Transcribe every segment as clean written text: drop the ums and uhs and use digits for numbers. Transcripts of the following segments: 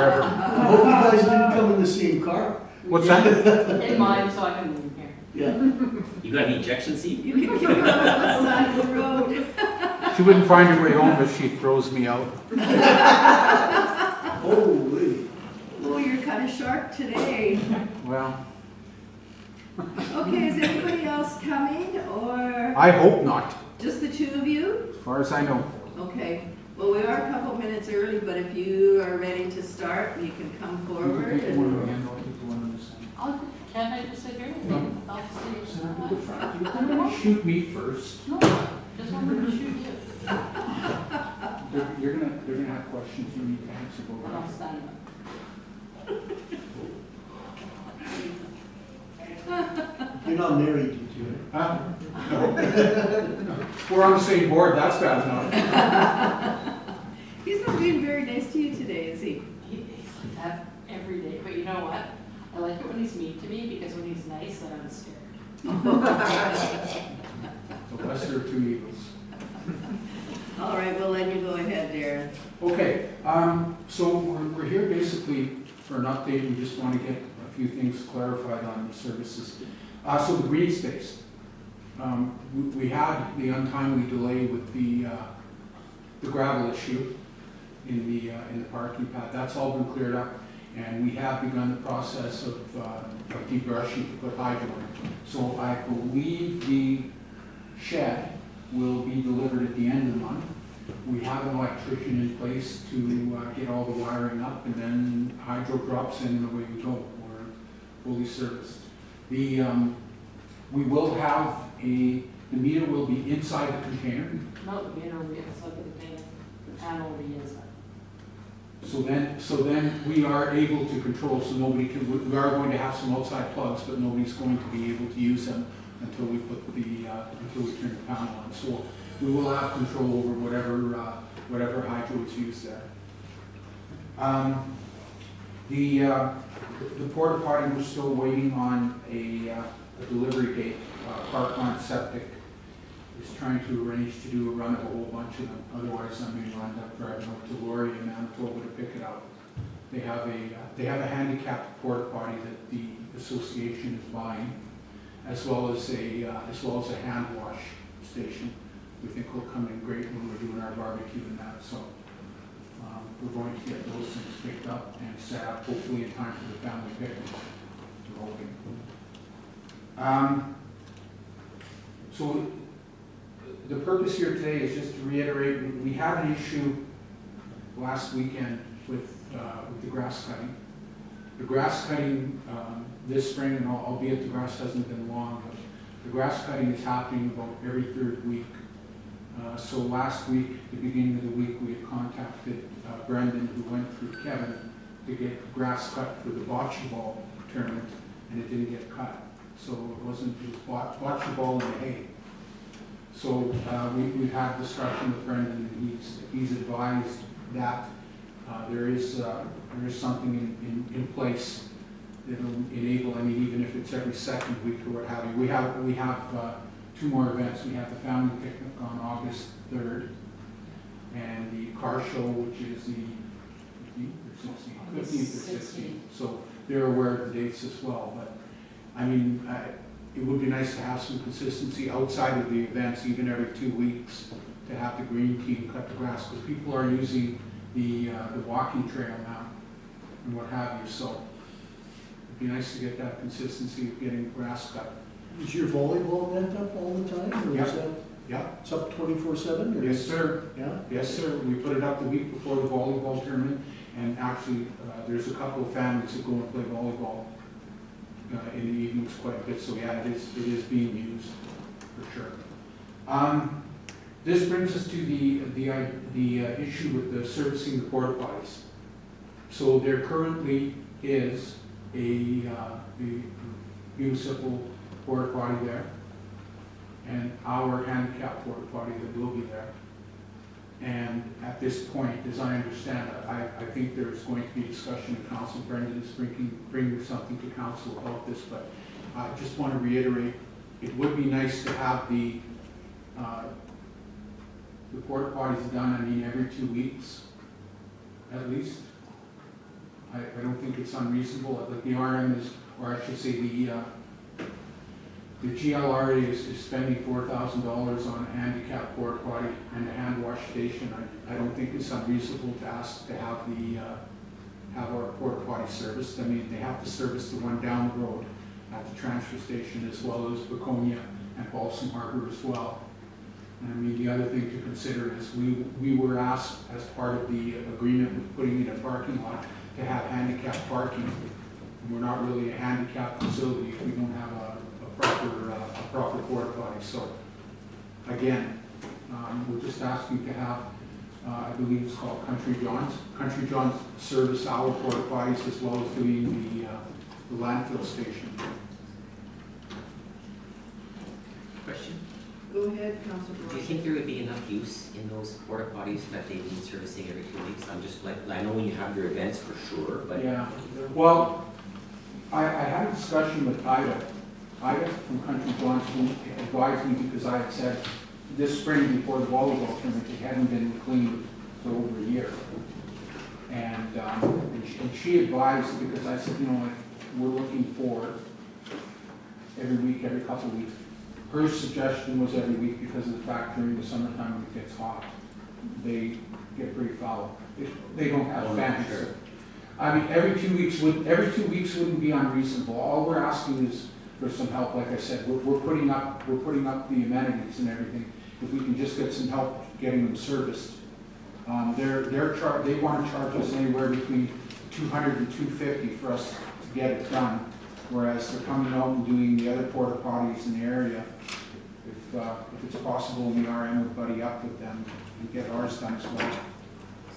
forever. I hope you guys didn't come in the same car. What's that? In mine, so I can leave here. Yeah. You got an ejection seat? You can keep it on the side of the road. She wouldn't find her way home if she throws me out. Holy. Oh, you're kind of sharp today. Well, Okay, is anybody else coming or I hope not, just the two of you? as far as I know. Okay, well, we are a couple minutes early, but if you are ready to start, you can come forward. and- Can't I just sit here? No. I'll sit. Sit up at the front. You can shoot me first. No, just wanted to shoot you. They're gonna have questions you need to answer. And I'll stand up. You're not married, you Huh? No. We're on the same board, that's bad enough. He's not being very nice to you today, is he? He's like that every day, but you know what? I like it when he's mean to me because when he's nice, then I'm scared. The lesser of two evils. All right, we'll let you go ahead, Darren. Okay, so we're here basically for an update. We just want to get a few things clarified on the services. So the green space. We had the untimely delay with the gravel issue in the parking path. That's all been cleared up, and we have begun the process of debrushing to put hydro in. So I believe the shed will be delivered at the end of the month. We have an electrician in place to get all the wiring up, and then hydro drops in and away we go. We're fully serviced. We will have the meter will be inside the container. No, the meter will be outside the container. The panel will be inside. So then we are able to control, so nobody can, we are going to have some outside plugs, but nobody's going to be able to use them until we put until we turn the panel on. So we will have control over whatever hydro is used there. The porta potty, we're still waiting on a delivery date. Parkland Septic is trying to arrange to do a run of a whole bunch of them. Otherwise, I'm going to end up driving up to Laurie and Manitoba to pick it up. They have a handicapped porta potty that the association is buying, as well as a hand wash station. We think will come in great when we're doing our barbecue and that. So we're going to get those things picked up and set up, hopefully in time for the family picnic. We're hoping. So the purpose here today is just to reiterate, we had an issue last weekend with the grass cutting. The grass cutting this spring, and albeit the grass hasn't been long, but the grass cutting is happening about every third week. So last week, the beginning of the week, we had contacted Brendan, who went through Kevin to get grass cut for the bocce ball tournament, and it didn't get cut. So it was bocce ball in the hay. So we've had discussion with Brendan, and he's advised that there is something in place that will enable. I mean, even if it's every second week or what have you. We have two more events. We have the family picnic on August 3rd, and the car show, which is the 15th or 16th. So they're aware of the dates as well. But I mean, it would be nice to have some consistency outside of the events, even every 2 weeks, to have the green team cut the grass, because people are using the walking trail now and what have you. So it'd be nice to get that consistency of getting grass cut. Is your volleyball net up all the time, or Yeah. is that, Yeah. it's up 24/7? Yes, sir. Yeah? Yes, sir. We put it up the week before the volleyball tournament, and actually, there's a couple of families that go and play volleyball in the evenings quite a bit. So yeah, it is being used for sure. This brings us to the issue with the servicing the porta potties. So there currently is a municipal porta potty there, and our handicap porta potty that will be there. And at this point, as I understand it, I think there's going to be discussion in council. Brendan is bringing something to council about this, but I just want to reiterate, it would be nice to have the porta potties done, I mean, every 2 weeks, at least. I don't think it's unreasonable, like the RM is, or I should say the GLRA is spending $4,000 on a handicap porta potty and a hand wash station. I don't think it's unreasonable to ask to have have our porta potty serviced. I mean, they have to service the one down the road at the transfer station, as well as Baconia and Balsam Harbor as well. And I mean, the other thing to consider is we were asked as part of the agreement with putting in a parking lot to have handicap parking. And we're not really a handicap facility if we don't have a proper porta potty. So again, we're just asking to have, I believe it's called Country John's service our porta potties as well as doing the landfill station. Question? Go ahead, Councilor Do you Brody. think there would be enough use in those porta potties that they need servicing every 2 weeks? I'm just like, I know when you have your events for sure, but. Yeah, well, I had a discussion with Ida from Country John's, who advised me because I had said this spring before the volleyball tournament, it hadn't been cleaned for over a year. And she advised, because I said, you know, like, we're looking for every week, every couple of weeks. Her suggestion was every week because of the fact during the summertime when it gets hot, they get pretty foul. They don't have fans. Sure. I mean, every 2 weeks wouldn't be unreasonable. All we're asking is for some help. Like I said, we're putting up the amenities and everything. If we can just get some help getting them serviced, they want to charge us anywhere between $200 and $250 for us to get it done. Whereas they're coming out and doing the other porta potties in the area. If it's possible, the RM would buddy up with them and get ours done as well.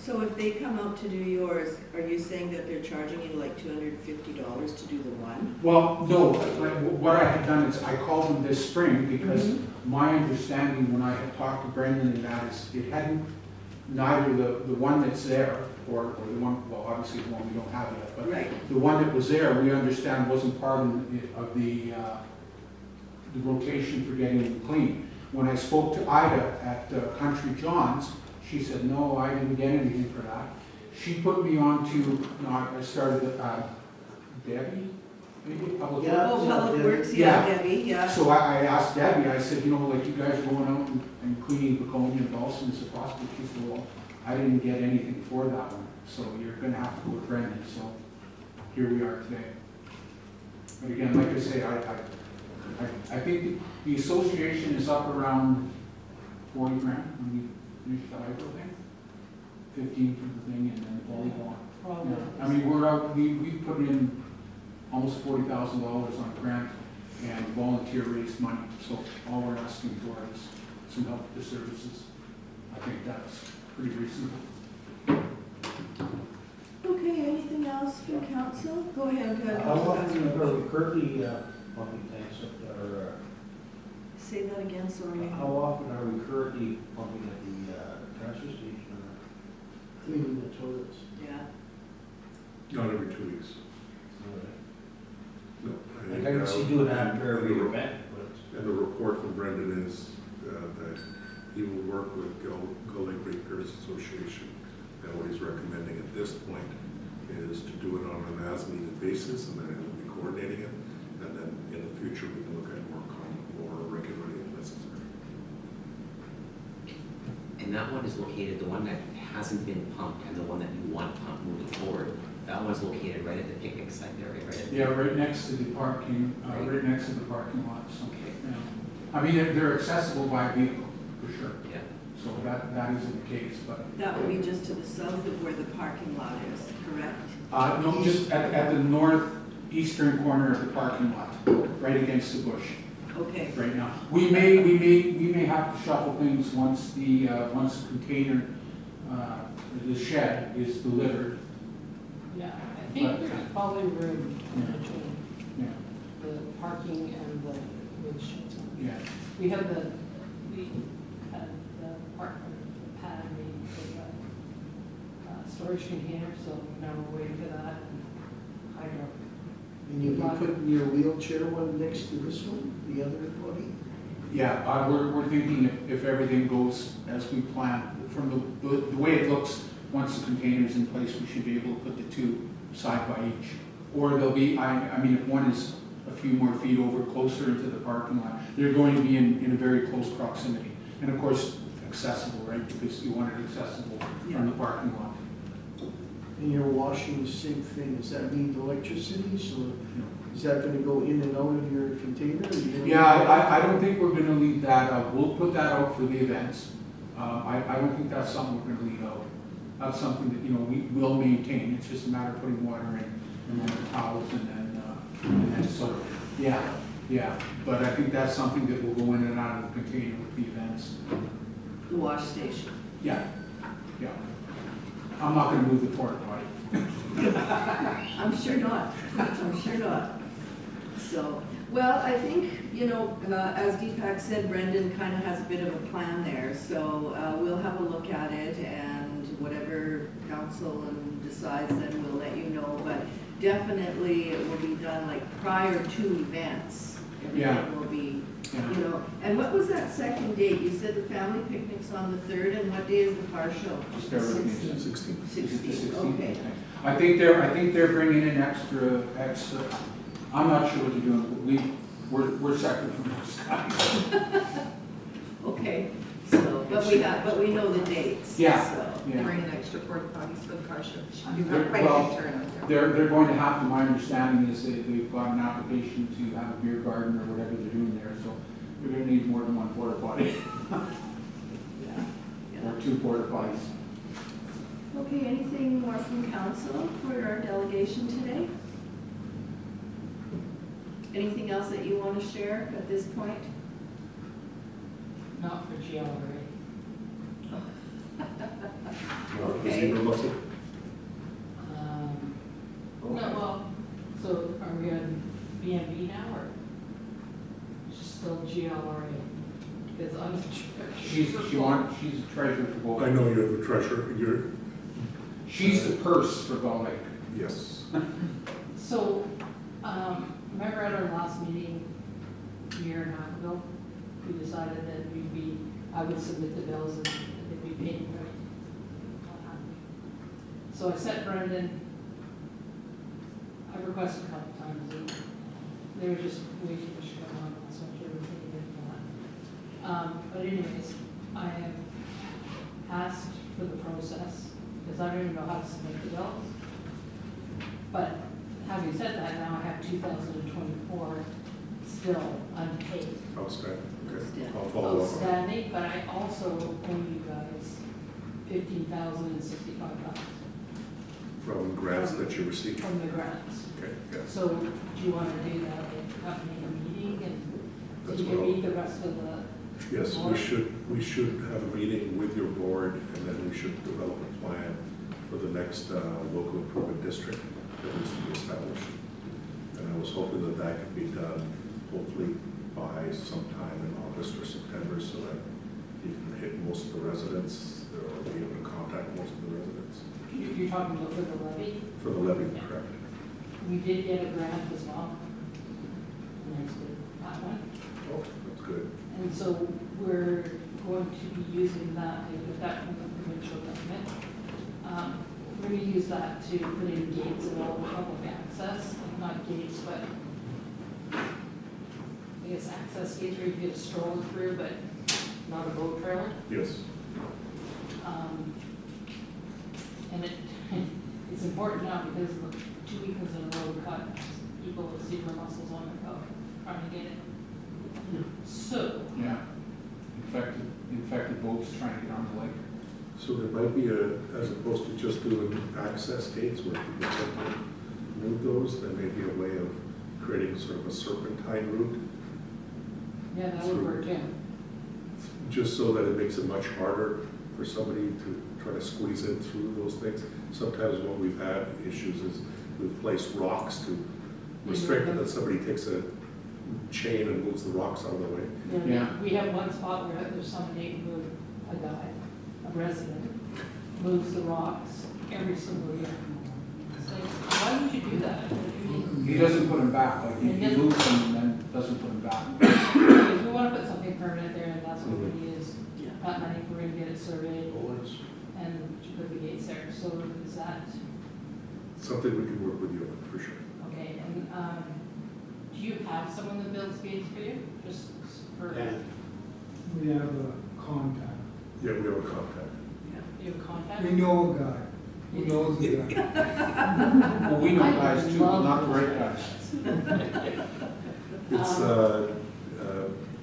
So if they come out to do yours, are you saying that they're charging you like $250 to do the one? Well, no, like, what I had done is I called them this spring because my understanding when I had talked to Brendan and that is it hadn't, neither the one that's there or the one, well, obviously the one we don't have yet, but Right. the one that was there, we understand wasn't part of the rotation for getting them clean. When I spoke to Ida at Country John's, she said, no, I didn't get anything for that. She put me on to, I started, Debbie, maybe, Public Yeah. Works. Oh, Public Yeah. Works, Yeah. yeah, Debbie, yeah. So I asked Debbie, I said, you know, like you guys are going out and cleaning Baconia and Balsam, is it possible? She said, well, I didn't get anything for that one, so you're gonna have to go with Brendan, so here we are today. But again, like I say, I think the association is up around 40 grand when we finish the hydro thing. 15 for the thing and then the volleyball. Probably. Yeah. I mean, we're out, we put in almost $40,000 on a grant and volunteer raised money. So all we're asking for is some help with the services. I think that's pretty reasonable. Okay, anything else from council? Go ahead, How often Councilor. are we currently pumping tanks up there? Say that again, sorry. How often are we currently pumping at the transfer station? Cleaning the toilets. Yeah. Not every 2 weeks. No. I can see doing that after every and event, the report from Brendan is that he will work with Gull Lake Ratepayers Association. And what he's recommending at this point is to do it on an as-needed basis, and then he'll be coordinating it. And then in the future, we can look at more regularly if necessary. And that one is located, the one that hasn't been pumped and the one that you want pumped moving forward, that one's located right at the picnic site there, right? Yeah, right next to the parking, right next to the parking lot. So, Okay. yeah. I mean, they're accessible by vehicle, for sure. Yeah. So that isn't the case, but. That would be just to the south of where the parking lot is, correct? No, just at the northeastern corner of the parking lot, right against the bush, Okay. right now. We may have to shuffle things once the container, the shed is delivered. Yeah, I think there's probably room Yeah. between Yeah, the parking and the wood shed. yeah. We had the park, the pad, we put a storage container, so now we're waiting for that and hydro. And you'll be putting your wheelchair one next to this one, the other body? Yeah, we're thinking if everything goes as we plan, from the way it looks, once the container's in place, we should be able to put the two side by each. Or they'll be, I mean, if one is a few more feet over closer into the parking lot, they're going to be in a very close proximity. And of course, accessible, right, because you want it accessible from the parking lot. And you're washing the same thing, does that need electricity, so is that gonna go in and out of your container? Or you gonna Yeah, leave that? I don't think we're gonna leave that out. We'll put that out for the events. I don't think that's something we're gonna leave out. That's something that, we will maintain. It's just a matter of putting water in and then the towels and then so, yeah. But I think that's something that will go in and out of the container with the events. The wash station. Yeah. I'm not gonna move the porta potty. I'm sure not. I'm sure not. So, well, I think, as Deepak said, Brendan kind of has a bit of a plan there. So we'll have a look at it, and whatever council decides, then we'll let you know. But definitely it will be done like prior to events. Yeah. Everything will be, Yeah. And what was that second date? You said the family picnic's on the 3rd, and what day is the car show? Just bear with me. 16. 16th, okay. I think they're bringing in extra. I'm not sure what they're doing. We're separate from those guys. Okay, so, but we know the dates. Yeah. So. Yeah. Bring in extra porta potties for the car show. You They're- have quite a well, big turnout there. They're going to have to, my understanding is that they've got an application to have a beer garden or whatever they're doing there, so they're gonna need more than one porta potty, Yeah. or 2 porta potties. Okay, anything more from council for our delegation today? Anything else that you want to share at this point? Not for GLRA. Okay. Zebra mussel? No, well, so are we on BNB now, or still GLRA? Because I'm the treasurer. She's the treasurer for Gold I Lake. know you're the treasurer, She's the purse for Gold Lake. yes. So, remember at our last meeting, a year and a half ago, we decided that I would submit the bills and they'd be paid, right? So I sent Brendan, I requested a couple times, and they were just way too much going on, so I'm sure we're taking it for that. But anyways, I have asked for the process, because I don't even know how to submit the bills. But having said that, now I have 2024 still unpaid. Outstanding, okay. Outstanding. I'll follow up on that. Outstanding, but I also owe you guys $15,065 From grants that you received. from the grants. Okay, yes. So do you want to do that, like, have a meeting and That's you can what I'll- meet the rest of the, Yes, we should have a meeting with your board, and then we should develop a plan for the next local improvement district that needs to be established. And I was hoping that that could be done hopefully by sometime in August or September, so that you can hit most of the residents, or be able to contact most of the residents. you're talking about for the levy? For the levy, correct? We did get a grant as well. And that's good, that one. Oh, that's good. And so we're going to be using that, with that from the provincial government. We're going to use that to put in gates and all the public access, not gates, but I guess access gates where you can get a stroller through, but not a boat trailer. Yes. And it's important now because 2 weekends in a row we caught people with zebra mussels on their boat trying to get it. So, Yeah. Infected boats trying to get on the lake. So there might be as opposed to just doing access gates where people can move those, there may be a way of creating sort of a serpentine route, yeah, that would work, yeah. just so that it makes it much harder for somebody to try to squeeze in through those things. Sometimes when we've had issues is we've placed rocks to restrict it, that somebody takes a chain and moves the rocks out of the way. Yeah. We have one spot where there's somebody who, a guy, a resident, moves the rocks every single year. It's like, why would you do that? He doesn't put them back, like he He moves them and then doesn't put them back. If we want to put something permanent there, and that's what we use, Yeah. that money, we're gonna get it surveyed Bullets. and put the gates there, so is that something we can work with you on, for sure. Okay, and, do you have someone that builds gates for you, just for? We have a contact. Yeah, we have a contact. Do you have a contact? We know a guy who knows a guy. Well, we know guys too, but I not the love right guys. It's,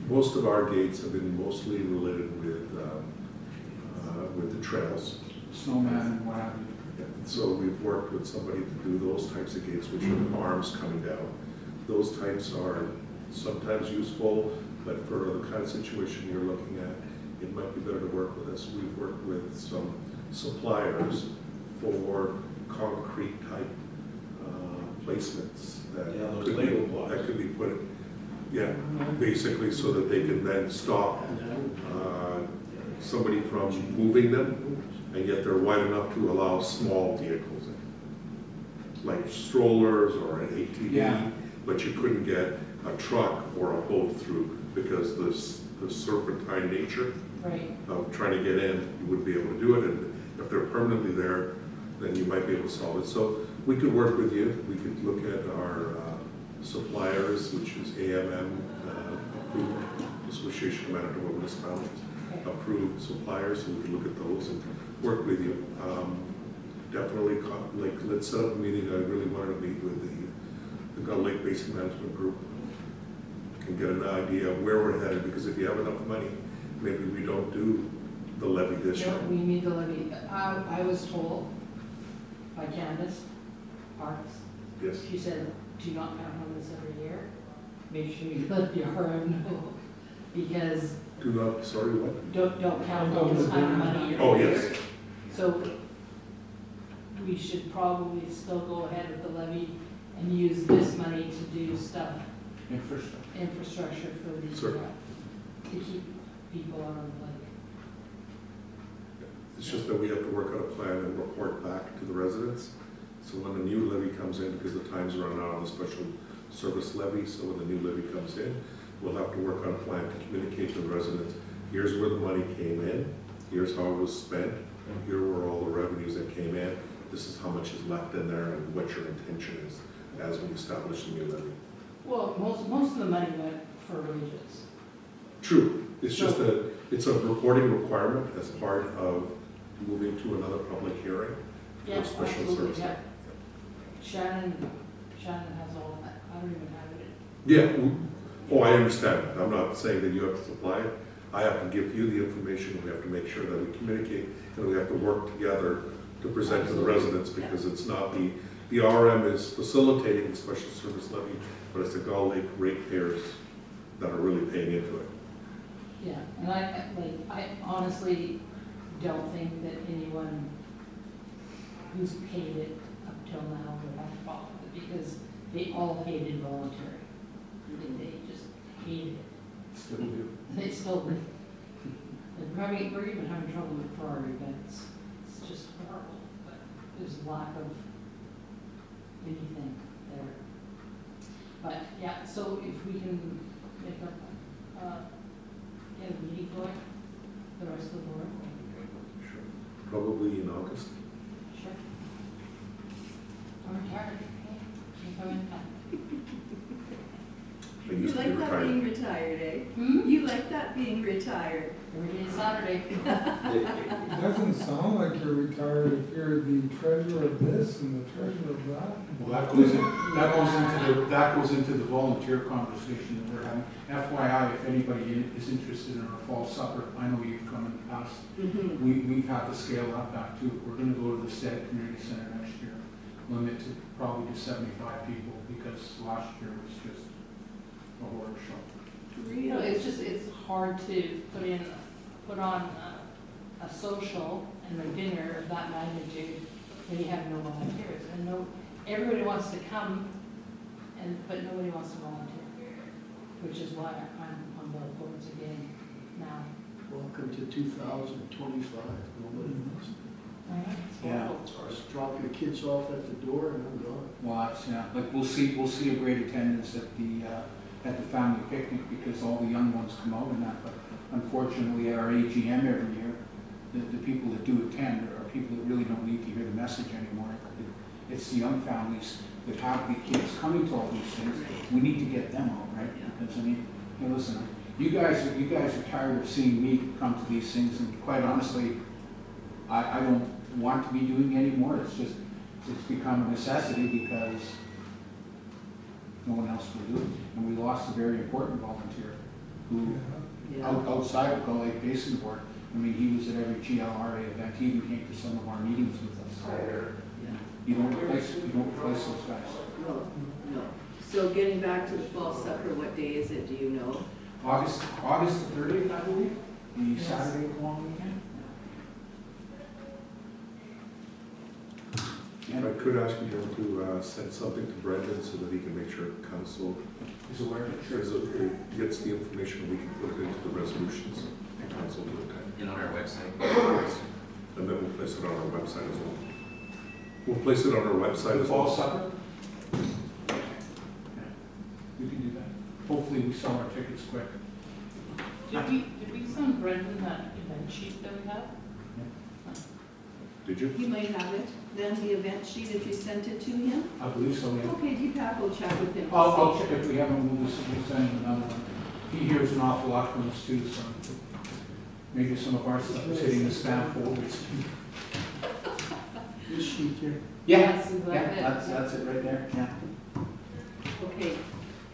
most of our gates have been mostly related with the trails. Snowman and what have you. And so we've worked with somebody to do those types of gates, which are the arms coming down. Those types are sometimes useful, but for the kind of situation you're looking at, it might be better to work with us. We've worked with some suppliers for concrete type placements that Yeah, those could label be, blocks. that could be put, yeah, basically so that they can then stop somebody from moving them, and yet they're wide enough to allow small vehicles in, like strollers or an ATV, Yeah. but you couldn't get a truck or a boat through because the serpentine nature Right, of trying to get in, you wouldn't be able to do it, and if they're permanently there, then you might be able to solve it. So we could work with you, we could look at our suppliers, which is AMM, approved, Association of Manitoba Municipalities, okay, approved suppliers, so we could look at those and work with you. Definitely, like, let's set up a meeting. I really wanted to meet with the Gull Lake Basin Management Group and get an idea of where we're headed, because if you have enough money, maybe we don't do the levy this year. no, we need the levy. I was told by Candace Parks, Yes, she said, do not count on this every year. Make sure you let the RM know, because do not, sorry, what? don't count on this kind of money every year. Oh, yes, So we should probably still go ahead with the levy and use this money to do stuff, infrastructure for the, Sure. to keep people out of the lake. it's just that we have to work out a plan and report back to the residents. So when the new levy comes in, because the time's running out on the special service levy, so when the new levy comes in, we'll have to work on a plan to communicate to the residents, here's where the money came in, here's how it was spent, here were all the revenues that came in, this is how much is left in there and what your intention is as we establish the new levy. Well, most of the money went for wages. True, it's just it's a reporting requirement as part of moving to another public hearing Yeah, for special absolutely, service. yeah. Shannon has all that, I don't even have it. Yeah, oh, I understand. I'm not saying that you have to supply it. I have to give you the information, we have to make sure that we communicate, and we have to work together to present to the Absolutely. residents, because it's not the RM is facilitating the special service levy, but it's the Gull Lake ratepayers that are really paying into it. Yeah, and I honestly don't think that anyone who's paid it up till now would have a problem with it, because they all paid it voluntary. They just hated it. Still do. They still do. We're even having trouble for our events. It's just horrible, but there's a lack of anything there. But yeah, so if we can make up, get a meeting going, the rest of the board, Sure. Probably in August. sure. I'm retired, okay? Can come in time. I You used to be like that being retired. retired, eh? Hmm? You like that being retired. Every day is Saturday. It doesn't sound like you're retired if you're the treasurer of this and the treasurer of that. Well, that goes into the volunteer conversation that we're having. FYI, if anybody is interested in our fall supper, I know you've come in the past. We've had to scale that back too. We're gonna go to the Stead Community Center next year. Limit to probably to 75 people, because last year was just a horror show. You know, it's just, it's hard to put on a social and a dinner of that magnitude when you have no volunteers. And everybody wants to come, but nobody wants to volunteer, which is why I'm on both boards again now. Welcome to 2025, nobody knows. It's Yeah. horrible. Just drop your kids off at the door and I'm gone. Lots, yeah. Like we'll see a great attendance at the family picnic, because all the young ones come out and that. But unfortunately, at our AGM every year, the people that do attend are people that really don't need to hear the message anymore. it's the young families that have the kids coming to all these things. We need to get them out, right? Yeah. Because, I mean, hey, listen, you guys are tired of seeing me come to these things, and quite honestly, I don't want to be doing any more. It's become a necessity because no one else will do it. And we lost a very important volunteer who, Yeah. outside of Gull Lake Basin Board, I mean, he was at every GLRA event, he even came to some of our meetings with us. Yeah. You don't replace those guys. No, no. So getting back to the fall supper, what day is it, do you know? August the 30th, I believe, the Yes. Saturday of the long weekend. If I could ask you to send something to Brendan so that he can make sure council Is aware of it. gets the information, we can put it into the resolutions for council to attend. And on our website. And then we'll place it on our website as well. We'll place it on our website The as fall well. supper? Yeah. We can do that. Hopefully we sell our tickets quick. Did we send Brendan that event sheet that we have? Did you? He might have it, then the event sheet, if you sent it to him. I believe so, yeah. Okay, Deepak will chat with him. to I'll see. check if we haven't moved this, we'll send him another one. He hears an awful lot from us too, so maybe some of our stuff is hitting the spam folders. This sheet here. Yes, exactly. Yeah, that's it right there, yeah. Okay,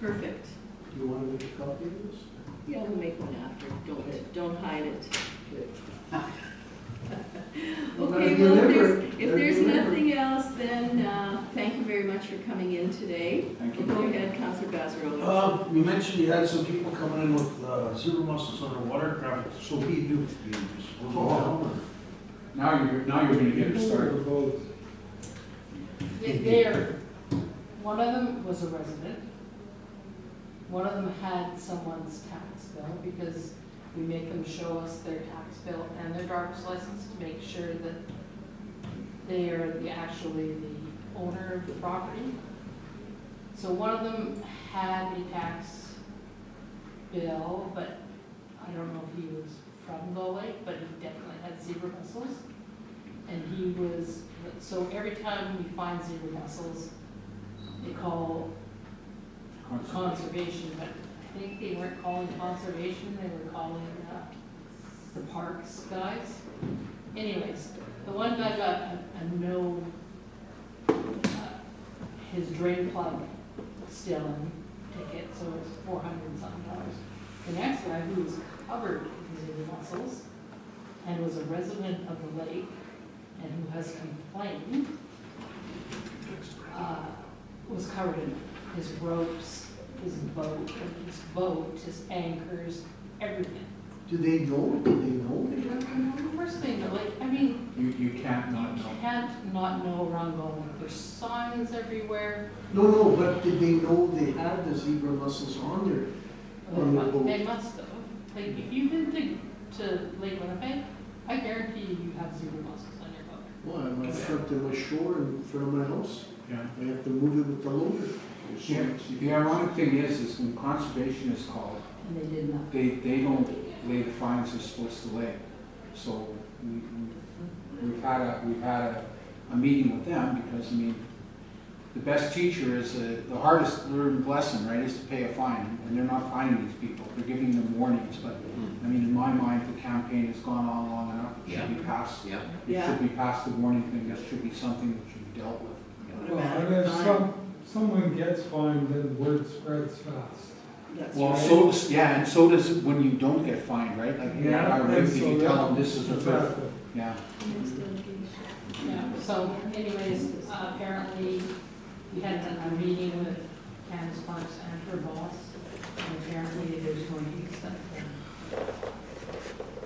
perfect. Do you want to make a copy of this? Yeah, we'll make one after, don't hide it. Well, Okay, gotta well, remember- if gotta there's remember. nothing else, then thank you very much for coming in today. Thank you. Go ahead, Councillor Bazzarolo. You mentioned you had some people coming in with zebra mussels on their watercraft, so what do you do? You just hold them down, or? Now you're gonna get it started. One of them was a resident. One of them had someone's tax bill because we make them show us their tax bill and their driver's license to make sure that they are actually the owner of the property. So one of them had a tax bill, but I don't know if he was from Gull Lake, but he definitely had zebra mussels. And he was, so every time we find zebra mussels, they call conservation, but I think they weren't calling conservation, they were calling the parks guys. Anyways, the one guy got a no, his drain plug still in ticket, so it was $400-something. The next guy, who was covered in zebra mussels and was a resident of the lake and who has complained, was covered in his ropes, his boat, his anchors, everything. Do they know? Do they know they have to know? The worst thing, like, I mean, You can't not you know. can't not know around Gull Lake. There's signs everywhere. No, but did they know they had the zebra mussels on there? On the boat? They must have. Like, if you've been to Lake Winnipeg, I guarantee you have zebra mussels on your boat. Well, I might front them ashore in front of my house. Yeah. I have to move it with the loader. Yeah, the ironic thing is when conservation is called, And they did not. they don't lay the fines they're supposed to lay. So we've had a meeting with them because, I mean, the best teacher is, the hardest learned lesson, right, is to pay a fine. And they're not fining these people, they're giving them warnings. But, I mean, in my mind, the campaign has gone on long enough. It should be past, Yeah. it should be past the warning thing, that should be something that should be dealt with. Well, and if someone gets fined, then word spreads fast. That's Well, right. and so does it when you don't get fined, right? Like, Yeah, I and really, so you that- tell them this is a fifth, Exactly. yeah. Yeah, so anyways, apparently, we had a meeting with Candace Parks and her boss, and apparently there's going to be stuff there.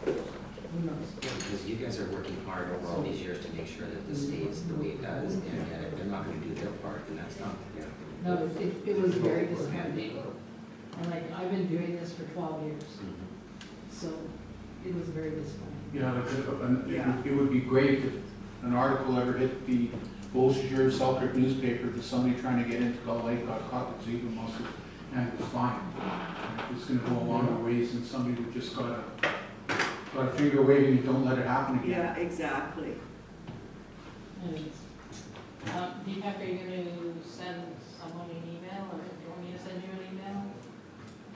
Who knows? Yeah, because you guys are working hard over all these years to make sure that this stays the way it does, and if they're not gonna do their part, then that's not, yeah. No, it was very disappointing. And like, I've been doing this for 12 years, so it was very disappointing. It would be great if an article ever hit the Bollinger Selkirk newspaper that somebody trying to get into Gull Lake got caught with zebra mussels and it was fine. It's gonna go a long ways and somebody would just got a finger waving and don't let it happen again. Yeah, exactly. Anyways, Deepak, are you gonna send someone an email, or do you want me to send you an email?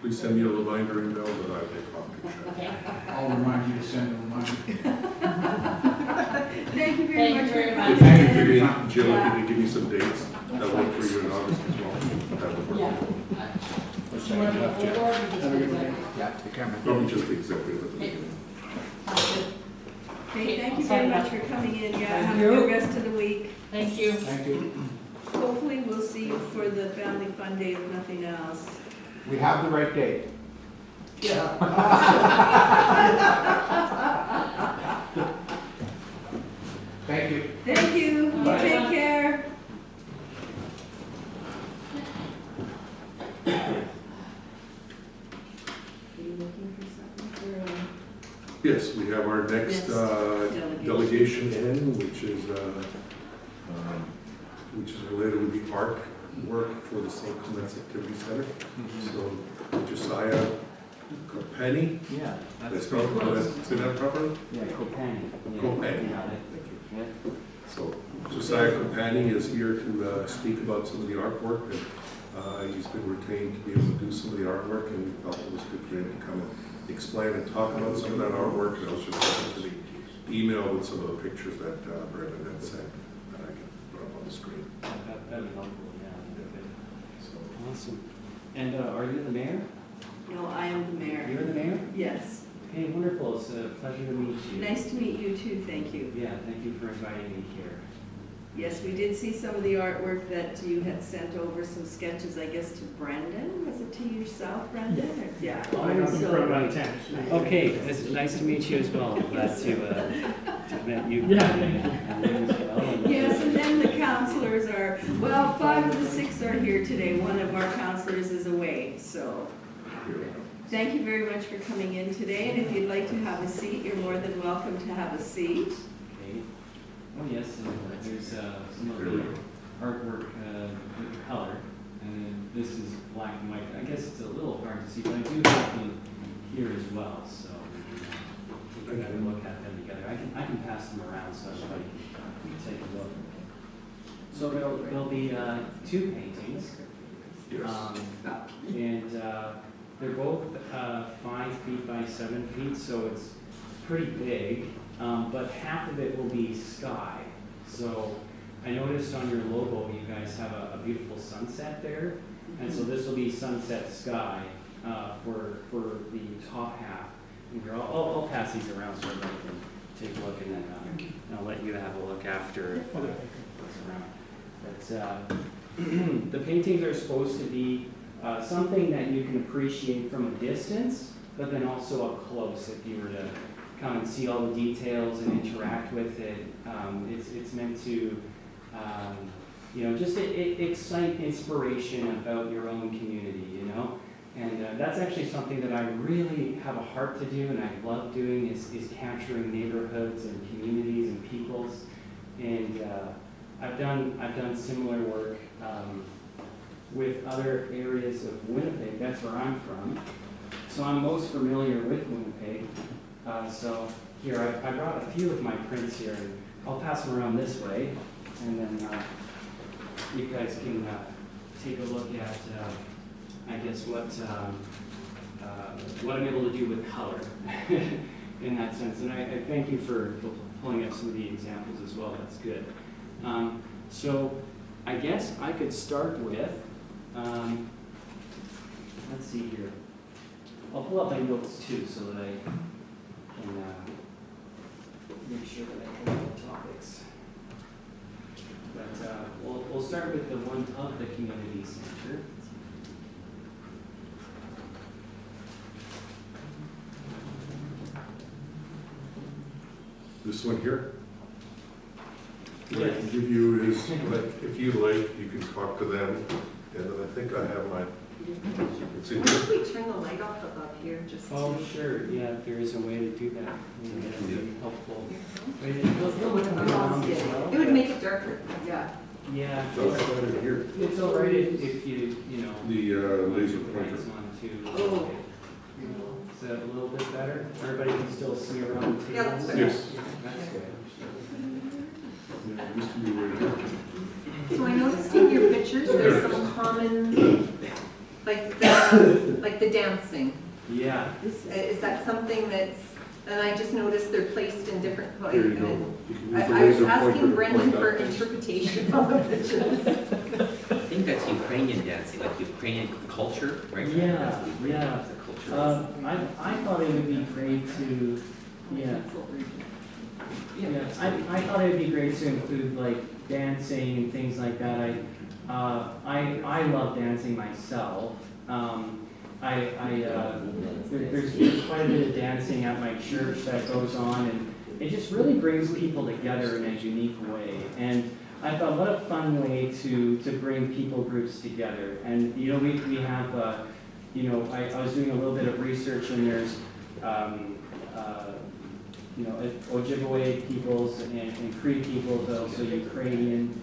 Please send me a reminder email that I will copy. Okay. I'll remind you to send a reminder. Thank you very Thank much you for very coming. much. Thank you for Maybe, your time. Jill, if you could give me some dates, that work for you in August as well. That would work. Yeah. Do you want to go forward or just Have a good executive? Yeah, the camera. Probably just the executive. Okay. Sounds good. Okay, thank you very much for coming in, yeah, Thank have a you. good rest of the week. Thank you. Thank you. Hopefully, we'll see you for the Family Fun Day, if nothing else. We have the right date. Yeah. Thank you. Thank you, you Bye. take care. Are you looking for something for, Yes, we have our next Next delegation in, which is related with the art work for the St. Clements Activity Center. So Josiah Kopani, Yeah, let's say that properly? Yeah, Kopani. Yeah, Kopani. you got it. Thank you. So Josiah Kopani is here to speak about some of the artwork, and he's been retained to be able to do some of the artwork, and we felt it was good for him to come and explain and talk about some of that artwork. And I was just looking to the email with some of the pictures that Brendan had sent that I can put up on the screen. That'd be helpful, yeah. So, Awesome. And are you the mayor? no, I am the mayor. You're the mayor? Yes, Hey, wonderful. It's a pleasure to meet you. nice to meet you too, thank you. Yeah, thank you for inviting me here. Yes, we did see some of the artwork that you had sent over, some sketches, I guess, to Brendan. Was it to yourself, Brendan? Or- Yeah. So- Okay, it's nice to meet you as well. Glad to have met you. Yeah. And you as well. And- Yes, and then the counselors are, well, 5 of the 6 are here today. One of our counselors is away, so. here we go. Thank you very much for coming in today, and if you'd like to have a seat, you're more than welcome to have a seat. Okay. Oh, yes, and there's some of Here we the go. artwork with color, and this is black and white. I guess it's a little hard to see, but I do have them here as well, so we can look at them together. I can pass them around so everybody can take a look. So there'll be 2 paintings. Yes. And they're both 5 feet by 7 feet, so it's pretty big. But half of it will be sky. So I noticed on your logo, you guys have a beautiful sunset there. And so this will be sunset sky for the top half. And here, I'll pass these around so everybody can take a look, and then I'll let you have a look after. But the paintings are supposed to be something that you can appreciate from a distance, but then also up close if you were to come and see all the details and interact with it. It's meant to, just excite inspiration about your own community, And that's actually something that I really have a heart to do, and I love doing is capturing neighborhoods and communities and peoples. And I've done similar work with other areas of Winnipeg. That's where I'm from. So I'm most familiar with Winnipeg. So here, I brought a few of my prints here, and I'll pass them around this way, and then you guys can take a look at, I guess, what I'm able to do with color in that sense. And I thank you for pulling up some of the examples as well. That's good. So I guess I could start with, let's see here. I'll pull up my notes too so that I can make sure that I cover the topics. But we'll start with the one of the community center. This one here? What I Yes. can give you is, like, if you like, you can talk to them, and then I think I have my, it's in Why here. don't we turn the light off above here just to... Oh, sure, yeah, there is a way to do that. Yeah, that'd be helpful. But it It would make it darker. Yeah. Yeah, So I have it here, it's all right if you the laser put the pointer. lights on too. Oh. Is that a little bit better? Everybody can still see around the table? Yeah, that's better. Yes. That's good. Yeah, it used to be right here. So I noticed in your pictures, there's some common, like the dancing. Yeah. Is that something that's, and I just noticed they're placed in different. There you go. You can use the I was laser asking pointer to Brendan point for out. interpretation of the pictures. I think that's Ukrainian dancing, like Ukrainian culture, right? Yeah, That's Ukrainian, yeah. that's the culture. I thought it would be great to, yeah. Yeah, I thought it would be great to include like dancing and things like that. I love dancing myself. There's quite a bit of dancing at my church that goes on, and it just really brings people together in a unique way. And I thought, what a fun way to bring people groups together. And you know, we have, you know, I was doing a little bit of research, and there's, you know, Ojibwe peoples and Cree peoples, but also Ukrainian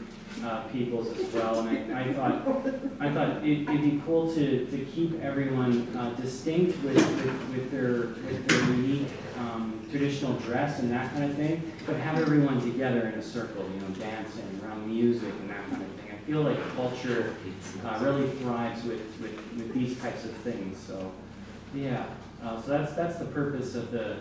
peoples as well. And I thought it'd be cool to keep everyone distinct with their unique traditional dress and that kind of thing, but have everyone together in a circle, you know, dancing around music and that kind of thing. I feel like culture really thrives with these types of things. So yeah, so that's the purpose of the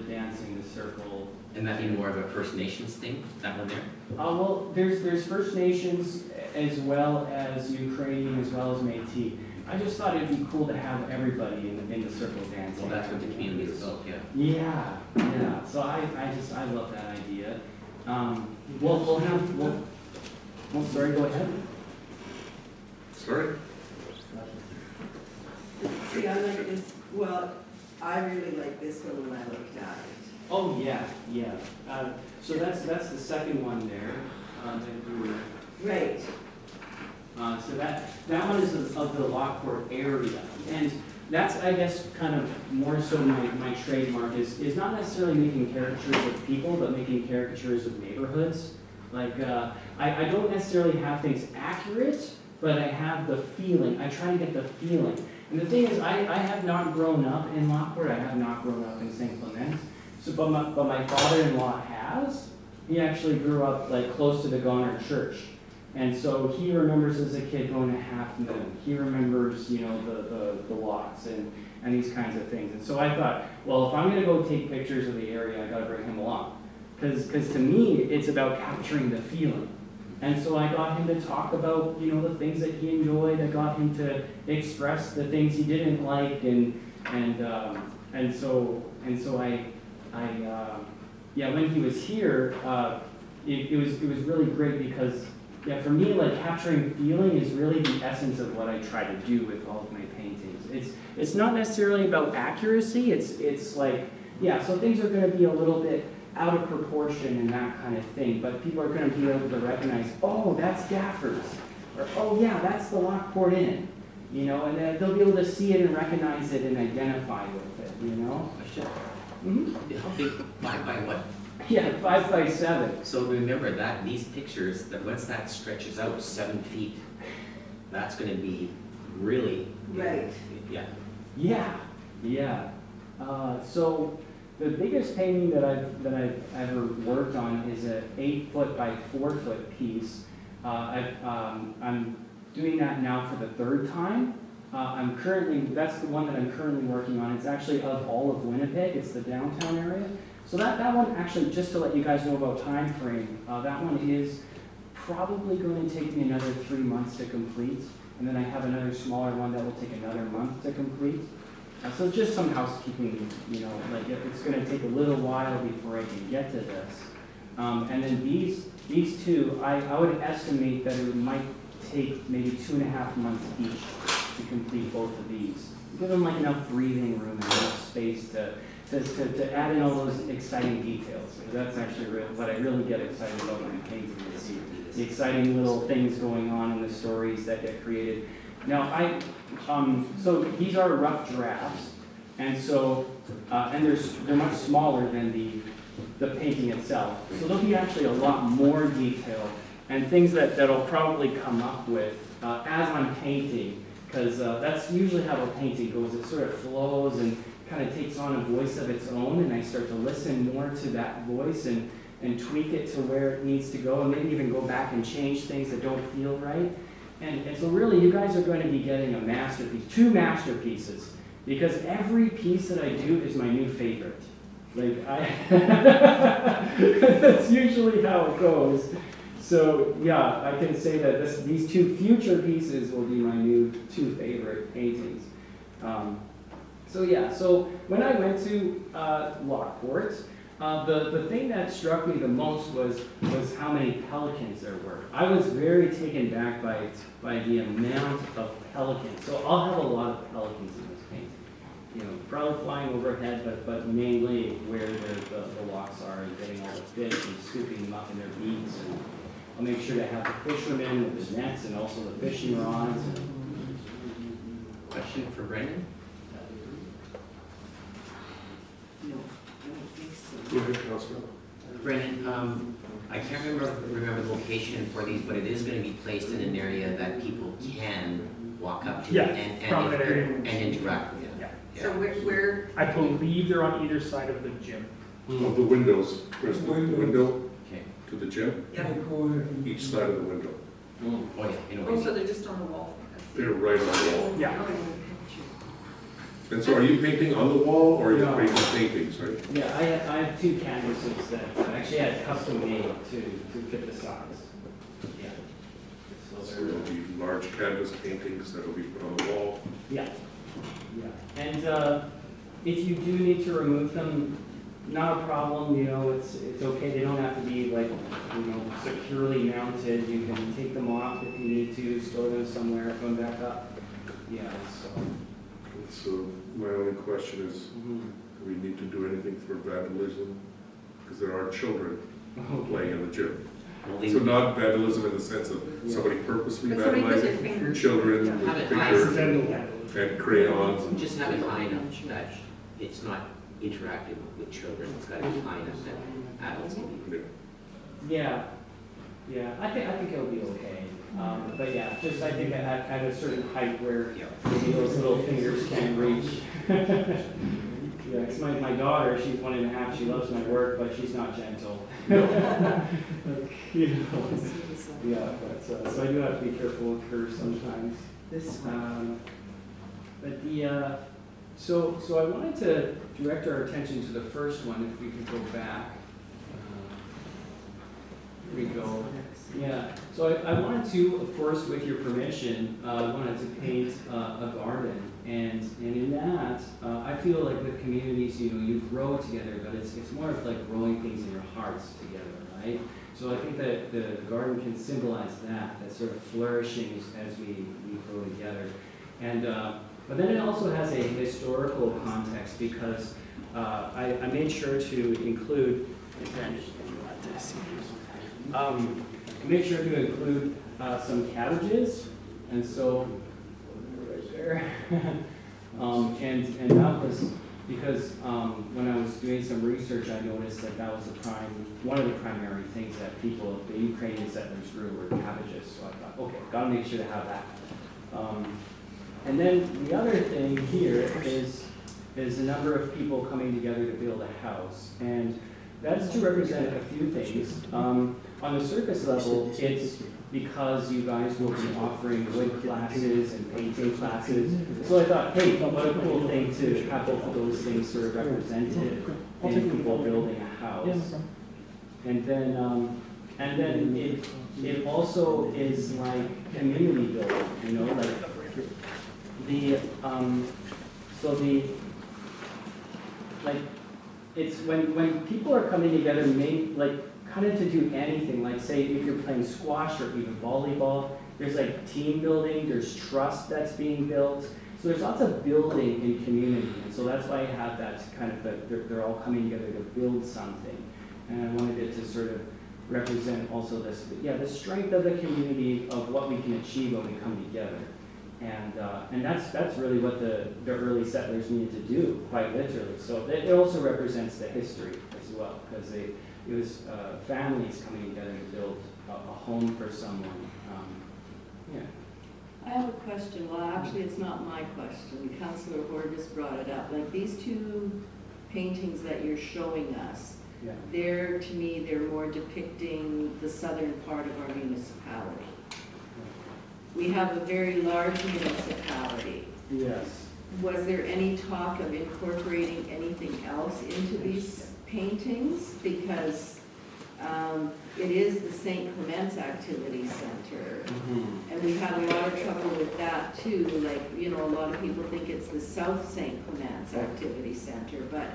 dancing, the circle. And that be more of a First Nations thing, that one there? Well, there's First Nations as well as Ukrainian as well as Métis. I just thought it'd be cool to have everybody in the circle dancing. Well, that's what the community is about, yeah. Yeah. So I love that idea. We'll sorry, go ahead. Sorry? See, I like this, well, I really like this one when I looked at it. Oh, yeah. So that's the second one there. That we were- Right. So that one is of the Lockport area, and that's, I guess, kind of more so my trademark is not necessarily making caricatures of people, but making caricatures of neighborhoods. Like, I don't necessarily have things accurate, but I have the feeling. I try to get the feeling. And the thing is, I have not grown up in Lockport. I have not grown up in St. Clement. So, but my father-in-law has. He actually grew up like close to the Goner Church. And so he remembers as a kid going to Half Moon. He remembers, you know, the lots and these kinds of things. And so I thought, well, if I'm going to go take pictures of the area, I got to bring him along. Because to me, it's about capturing the feeling. And so I got him to talk about, you know, the things that he enjoyed. I got him to express the things he didn't like, and so yeah, when he was here, it was really great because, yeah, for me, like, capturing feeling is really the essence of what I try to do with all of my paintings. It's not necessarily about accuracy. It's like, yeah, so things are going to be a little bit out of proportion and that kind of thing, but people are going to be able to recognize, oh, that's Gaffers, or oh yeah, that's the Lockport Inn, you know, and then they'll be able to see it and recognize it and identify with it, you know. Question? Mm-hmm. How big, 5 by what? Yeah, 5 by 7. So remember that, these pictures, that once that stretches out 7 feet, that's gonna be really. Right. Yeah. Yeah. So the biggest painting that I've ever worked on is an 8-foot by 4-foot piece. I'm doing that now for the 3rd time. That's the one that I'm currently working on. It's actually of all of Winnipeg. It's the downtown area. So that one, actually, just to let you guys know about time frame, that one is probably going to take me another 3 months to complete. And then I have another smaller one that will take another month to complete. So just some housekeeping, you know, like it's going to take a little while before I can get to this. And then these two, I would estimate that it might take maybe 2.5 months each to complete both of these. Give them like enough breathing room and enough space to add in all those exciting details. That's actually what I really get excited about when I'm painting is the exciting little things going on in the stories that get created. Now, so these are rough drafts, and so, and they're much smaller than the painting itself. So there'll be actually a lot more detail and things that'll probably come up with as I'm painting, because that's usually how a painting goes. It sort of flows and kind of takes on a voice of its own, and I start to listen more to that voice, and and tweak it to where it needs to go, and maybe even go back and change things that don't feel right. And so really, you guys are going to be getting a masterpiece, 2 masterpieces, because every piece that I do is my new favorite. Like, that's usually how it goes. So yeah, I can say that these 2 future pieces will be my new 2 favorite paintings. So yeah, so when I went to Lockport, the thing that struck me the most was how many pelicans there were. I was very taken back by the amount of pelicans. So I'll have a lot of pelicans in this painting. You know, probably flying overhead, but mainly where the locks are and getting all the fish and scooping them up in their beaks. And I'll make sure to have the fishermen with the nets and also the fishing rods. Question for Brendan? No, I don't think so. Go ahead, Councilor. Brendan, I can't remember the location for these, but it is going to be placed in an area that people can walk up to Yeah, and prominent area. interact with it. Yeah. So where, I believe they're on either side of the gym. Of the windows, there's the window Okay. to the gym, Go ahead. each side of the window. Oh, yeah, in a oh, way. so they're just on the wall? They're right on the wall. Yeah. Okay. And so are you painting on the wall or are you No. painting paintings, right? Yeah, I have 2 canvases that I actually had custom made to fit the size. Yeah. So So there'll they're, be large canvas paintings that'll be put on the wall. yeah, yeah. And if you do need to remove them, not a problem, you know, it's okay. They don't have to be like, you know, securely mounted. You can take them off if you need to, store them somewhere, put them back up. Yeah, so. So my only question is, do we need to do anything for vandalism? Because there are children playing in the gym. Well, they- So not vandalism in the sense of somebody purposely But somebody puts their vandalizing, fingers. children Yeah. with Have it fingers Accidental. and crayons. Just have it high enough that it's not interactive with children. It's got to be high enough that adults can be. Yeah. Yeah, I think it'll be okay. But yeah, just I think at a certain height where maybe those little fingers can reach. Yeah, it's my daughter, she's 1.5, she loves my work, but she's not gentle. Like, you know, yeah, but, so I do have to be careful with her sometimes. This one. But so I wanted to direct our attention to the first one, if we could go back. Here we go. Yeah, so I wanted to, of course, with your permission, wanted to paint a garden. And in that, I feel like with communities, you know, you grow together, but it's more of like growing things in your hearts together, right? So I think that the garden can symbolize that sort of flourishing as we grow together. And but then it also has a historical context because I made sure to include. Make sure to include some cabbages, and so right there. And that was because when I was doing some research, I noticed that that was one of the primary things that the Ukrainian settlers grew were cabbages. So I thought, okay, gotta make sure to have that. And then the other thing here is a number of people coming together to build a house, and that's to represent a few things. On the surface level, it's because you guys will be offering wood classes and painting classes. So I thought, hey, what a cool thing to have both of those things sort of represented in people building a house. And then it also is like community building, you know, like it's when people are coming together, kind of to do anything, like say if you're playing squash or even volleyball, there's like team building, there's trust that's being built. So there's lots of building in community, and so that's why I have that kind of, they're all coming together to build something. And I wanted it to sort of represent also the strength of the community of what we can achieve when we come together. And that's really what the early settlers needed to do, quite literally. So it also represents the history as well, because it was families coming together to build a home for someone. I have a question. Well, actually, it's not my question. Councillor Hoare just brought it up. Like these 2 paintings that you're showing us, Yeah. They're, to me, they're more depicting the southern part of our municipality. We have a very large municipality. Yes. Was there any talk of incorporating anything else into these paintings? Because it is the St. Clements Activity Center. And we had a lot of trouble with that too. Like, you know, a lot of people think it's the South St. Clements Activity Center, but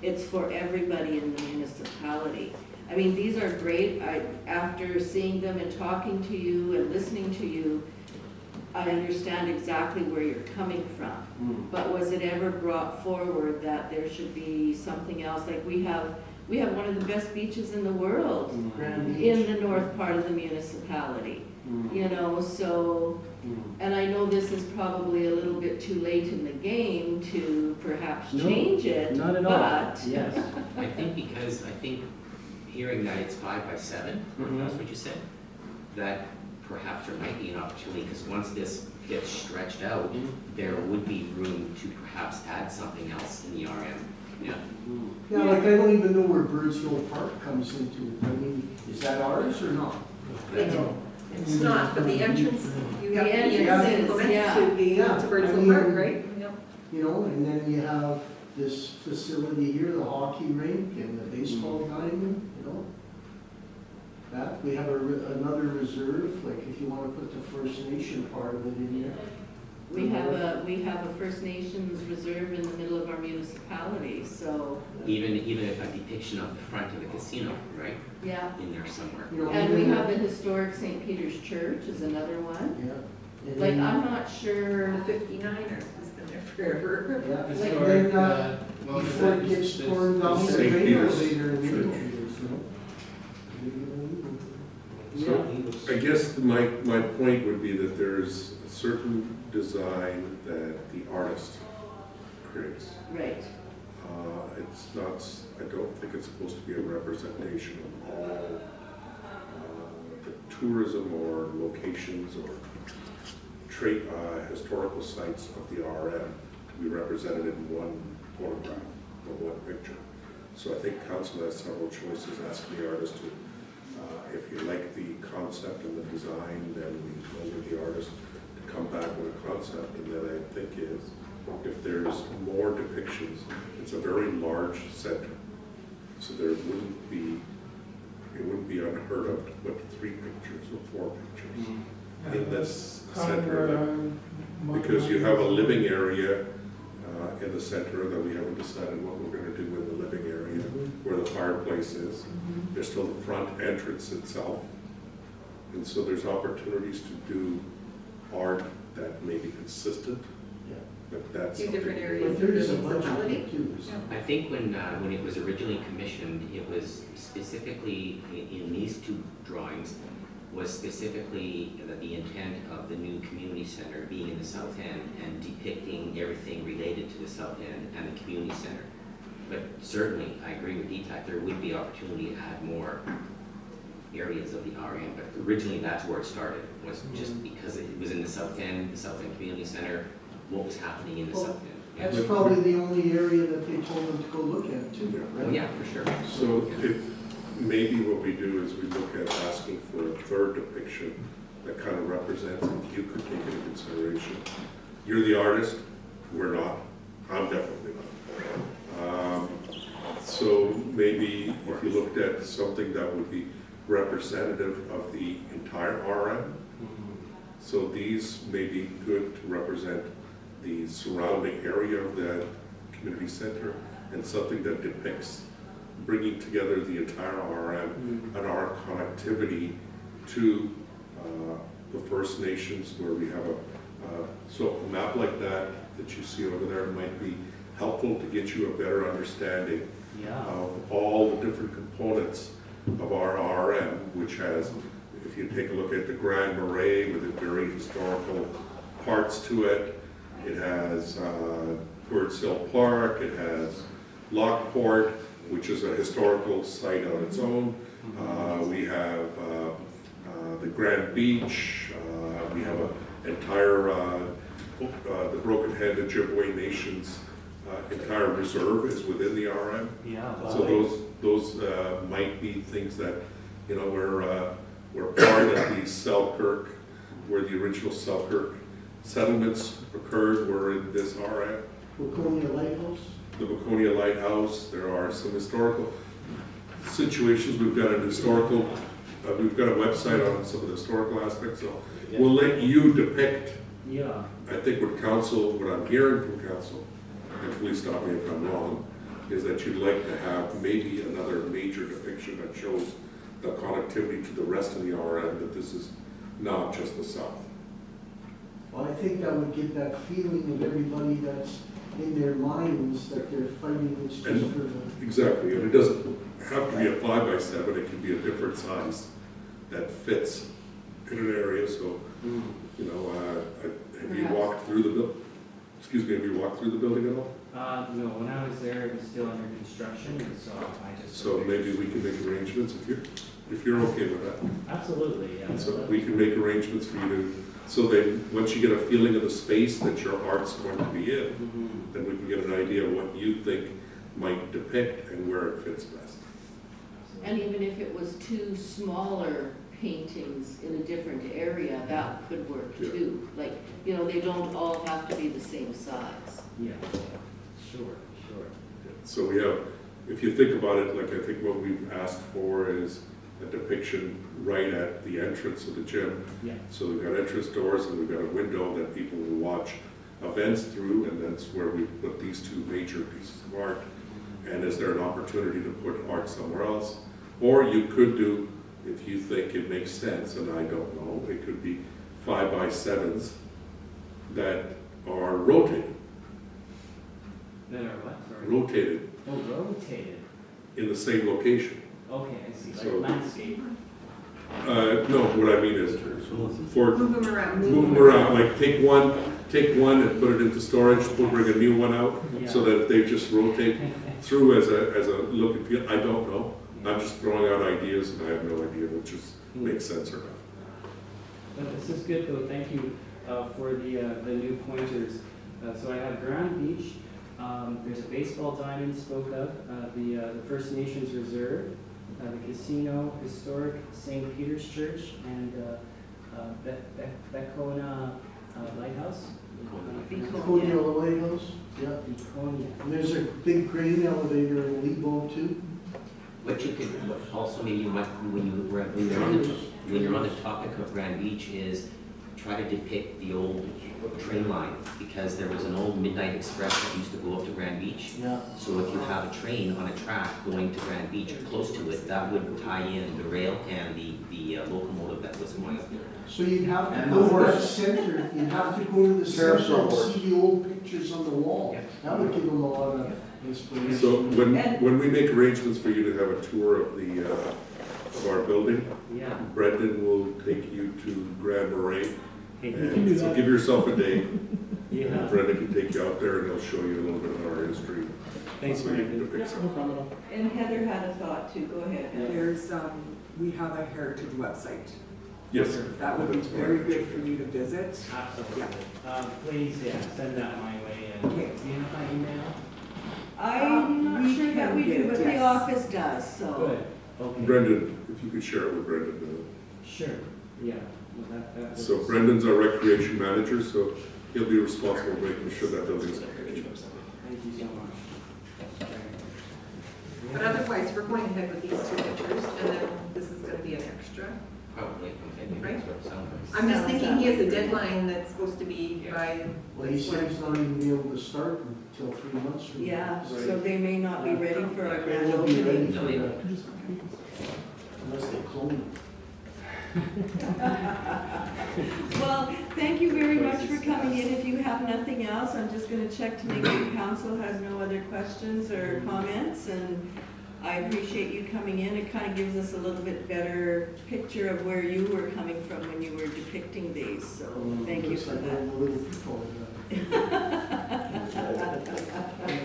it's for everybody in the municipality. I mean, these are great. After seeing them and talking to you and listening to you, I understand exactly where you're coming from. But was it ever brought forward that there should be something else? Like we have one of the best beaches in the world Grand Beach. in the north part of the municipality. You know, so, and I know this is probably a little bit too late in the game to perhaps No, change it, Not at all. but Yes. I think hearing that it's 5 by 7, that's what you said, that perhaps there might be an opportunity, because once this gets stretched out, there would be room to perhaps add something else in the RM. Yeah. Yeah, like I don't even know where Birds Hill Park comes into it. I mean, is that ours or not? It's not, but the entrance, you have The the entrance entrance is, to yeah. to Birdsville Park, right? Yep. You know, and then you have this facility here, the hockey rink and the baseball diamond, you know. That, we have another reserve, like if you want to put the First Nation part of it in there. we have a First Nations reserve in the middle of our municipality, so, Even a depiction of the front of the casino, right, yeah. in there somewhere. You know, And we even- have the historic St. Peter's Church is another one. Yeah. And Like, then- I'm not sure, The 59ers has been there forever. Yeah, like- and then, before it gets torn down, the St. radio Peter's later in the Church. years, you know. So I guess my point would be that there's a certain design that the artist creates. right, It's not, I don't think it's supposed to be a representation of all the tourism or locations or historical sites of the RM to be represented in one photograph or one picture. So I think council has several choices, asking the artist to, if you like the concept and the design, then we go with the artist to come back with a concept. And then I think is, if there's more depictions, it's a very large center. So there wouldn't be, it wouldn't be unheard of to put 3 pictures or 4 pictures in this center of it. Because you have a living area in the center that we haven't decided what we're going to do in the living area, where the fireplace is. There's still the front entrance itself. And so there's opportunities to do art that may be consistent, but that's. Two different something- areas. But there is a budget Municipality? too, isn't there? I think when it was originally commissioned, it was specifically, in these 2 drawings, was specifically that the intent of the new community center being in the south end and depicting everything related to the south end and the community center. But certainly, I agree with DTAC, there would be opportunity to add more areas of the RM, but originally that's where it started, was just because it was in the south end community center, what was happening in the south end. Yeah. That's probably the only area that they told them to go look at too, Well, right? yeah, for sure. So if, maybe what we do is we look at asking for a 3rd depiction that kind of represents, if you could take into consideration. You're the artist, we're not, I'm definitely not. So maybe if you looked at something that would be representative of the entire RM, so these may be good to represent the surrounding area of that community center, and something that depicts bringing together the entire RM and our connectivity to the First Nations, where we have so a map like that you see over there might be helpful to get you a better understanding of all the different components of our RM, which has, if you take a look at the Grand Marais with the very historical parts to it, it has Birds Hill Park, it has Lockport, which is a historical site on its own. We have the Grand Beach. We have an entire, the Broken Head Ojibwe Nation's entire reserve is within the RM. Yeah. So those might be things that, you know, were part of the Selkirk, where the original Selkirk settlements occurred, were in this RM. Waconia Lighthouse? The Waconia Lighthouse, there are some historical situations, we've got a website on some of the historical aspects, so we'll let you depict. Yeah. I think what I'm hearing from council, and please stop me if I'm wrong, is that you'd like to have maybe another major depiction that shows the connectivity to the rest of the RM, that this is not just the south. Well, I think that would give that feeling of everybody that's in their minds that they're fighting, it's just And- for the. Exactly, and it doesn't have to be a 5x7, it can be a different size that fits in an area, so, you know, have you walked through the have you walked through the building at all? No, when I was there, it was still under construction, and so I just. So maybe we can make arrangements if you're okay with that. Absolutely, yeah. So we can make arrangements for you to, so that once you get a feeling of the space that your art's going to be in, Mhm. then we can get an idea of what you think might depict and where it fits best. And even if it was two smaller paintings in a different area, that could work Yeah. too. Like, you know, they don't all have to be the same size. Yeah, sure. So we have, if you think about it, like I think what we've asked for is a depiction right at the entrance of the gym. Yeah. So we've got entrance doors and we've got a window that people will watch events through, and that's where we put these two major pieces of art. And is there an opportunity to put art somewhere else? Or you could do, if you think it makes sense, and I don't know, it could be 5x7s that are rotated, That are what, sorry? rotated Oh, rotated. in the same location. Okay, I see, So- like landscape. No, what I mean is, for, Move them around. move them around, like take one and put it into storage, we'll bring a new one out, so that they just rotate through as a look and feel. I don't know, I'm just throwing out ideas and I have no idea which makes sense or not. But this is good though, thank you for the new pointers. So I have Grand Beach, there's a baseball diamond spoke of, the First Nations Reserve, the casino, historic St. Peter's Church, and Becona Lighthouse. Waconia Lighthouse, yeah. Beconia. And there's a big grain elevator in Lebo too. What you could also maybe when you're on the topic of Grand Beach is try to depict the old train line, because there was an old Midnight Express that used to go up to Grand Beach. Yeah. So if you have a train on a track going to Grand Beach or close to it, that would tie in the rail and the locomotive that was going up there. So you'd have to And go the to that horse. center, you'd have to go to the Carousel center and horse. see the old pictures on the wall. Yeah. That would give them a lot of inspiration. So when we make arrangements for you to have a tour of of our building, Yeah. Brendan will take you to Grand Marais. Hey, And so give yourself a day, Yeah. and Brendan can take you out there and he'll show you a little bit of our history. Thanks, So you can Brandon. depict some. And Heather had a thought too, go ahead, Heather. There's, we have a heritage website. Yes. That would be That's very fine. good for you to visit. Absolutely. Please, yeah, send that my way, and do Okay. you have my email? I'm not We sure that can we get do, it, but the yes. office does, so. Good, okay. Brendan, if you could share it with Brendan. Sure, yeah, well, that So works. Brendan's our recreation manager, so he'll be responsible for making sure that building's up. Thank you so much. But otherwise, we're going ahead with these two pictures, and then this is gonna be an extra. Probably, okay, maybe that's what it sounds like. I'm just Sounds thinking that he has way. a deadline that's supposed to be by. Well, he said he's not even be able to start until 3 months from now. Yeah, so they may not be ready for our They grand won't be ready opening. for No, they that, unless they clone it. Well, thank you very much for coming in. If you have nothing else, I'm just gonna check to make sure council has no other questions or comments, and I appreciate you coming in. It kind of gives us a little bit better picture of where you were coming from when you were depicting these, so thank you Looks for like that. I'm a little people.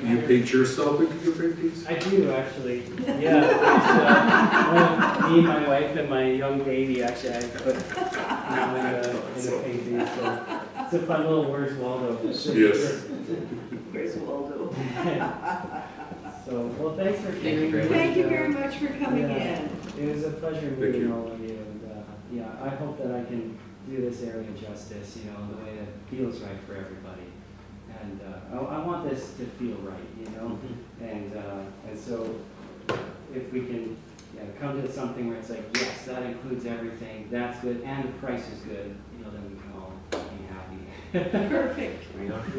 You paint yourself into your paintings? I do, actually, yeah, me, my wife, and my young baby, actually, I put now in a painting, so it's a fun little Where's Waldo. Yes. Where's Waldo? So, well, thanks for Thank you hearing very me. much. Thank you very much for coming Yeah. in. It was a pleasure Thank meeting you. all of you, and, yeah, I hope that I can do this area justice, you know, in the way that feels right for everybody. And, I want this to feel right, you know? And so, if we can, yeah, come to something where it's like, yes, that includes everything, that's good, and the price is good, you know, then we can all be happy. Perfect.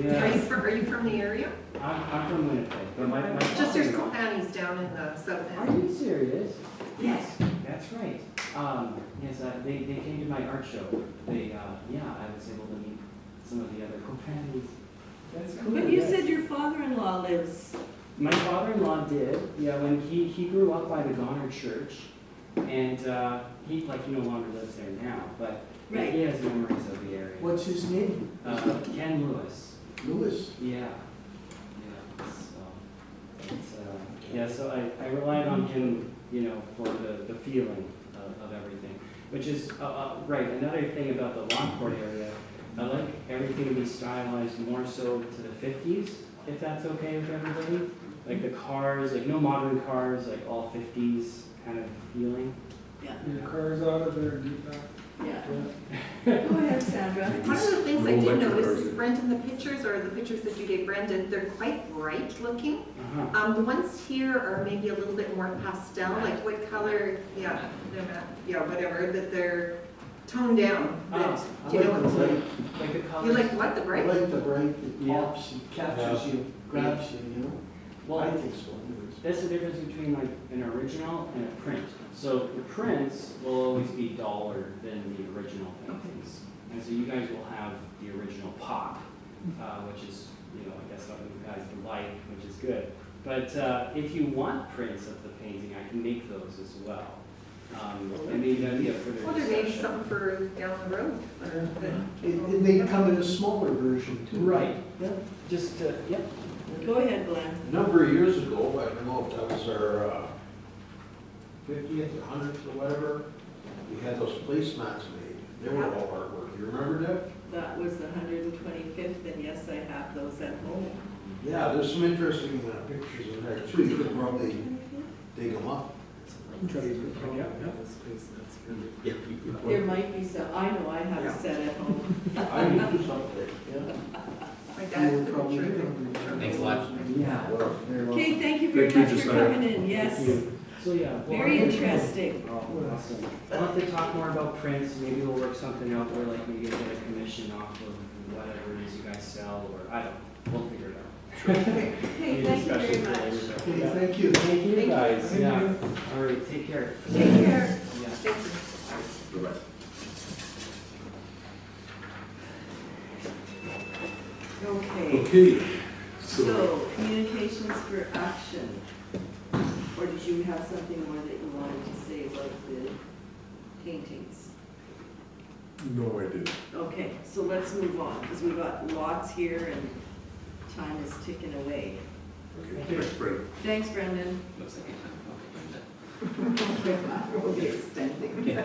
Yes. Are you from the area? I'm from Winnipeg, but my Just there's father-in-law- Kopanis down in the south Are end. you serious? Yes. That's right. Yes, they came to my art show. They, yeah, I was able to meet some of the other companions. That's cool. But you yes. said your father-in-law lives, My father-in-law did, yeah, when he grew up by the Goner Church, and, he no longer lives there now, but Right. he has memories of the area. What's his name? Ken Lewis. Lewis. Yeah. Yeah, so, it's, yeah, so I relied on him, you know, for the feeling of everything, which is, right, another thing about the Lockport area, I like everything to be stylized more so to the 50s, if that's okay with everybody. Like the cars, like no modern cars, like all 50s kind of feeling. yeah, Your car's out of there, Deepak. yeah. Go ahead, Sandra. One of the things I No did electric notice cars is there. Brendan, the pictures or the pictures that you gave Brendan, they're quite bright looking. Uh-huh. The ones here are maybe a little bit more pastel, like what color, yeah, they're not, yeah, whatever, that they're toned down. But I do you know like the what? bright. Like the colors. You like what, the I bright? like the bright, it Yeah. pops, it captures you, grabs you, you know? I Well, think so anyways. that's the difference between like an original and a print. So the prints will always be duller than the original paintings. And so you guys will have the original pop, which is, you know, I guess what you guys like, which is good. But if you want prints of the painting, I can make those as well. And maybe that'd be a further Well, there may be discussion. something for down the road. It may come in a smaller version too. Right, yeah, just, yeah. Go ahead, Glenn. A number of years ago, I don't know if that was our 50th or 100th or whatever, we had those placemats made. They were all artwork. You remember that? That was the 125th, and yes, I have those at home. Yeah, there's some interesting pictures in there too. You could probably dig them up. There might be some, I know I have a set at home. I need to do something, yeah. My You dad's were the probably picture. thinking- Thanks a lot. Yeah. Very well. Okay, thank you very Thank you, much for Josiah. coming in, yes. So, yeah. well, Very I'm- interesting. Oh, awesome. I'll have to talk more about prints, maybe we'll work something out where like maybe get a commission off of whatever it is you guys sell, or I don't know, we'll figure it out. Okay, Maybe thank you very discussion for much. later, but, Okay, yeah. thank you. Thank you Thank you. guys, Thank yeah. you. All right, take care. Take care. Yeah. Thank you. Bye-bye. Okay, Okay, so communications for action. Or did you have something more that you wanted to say about the paintings? no, I didn't. Okay, so let's move on, because we've got lots here and time is ticking away. Okay, thanks, Brent. Thanks, Brendan. Looks like a time. We'll be extending.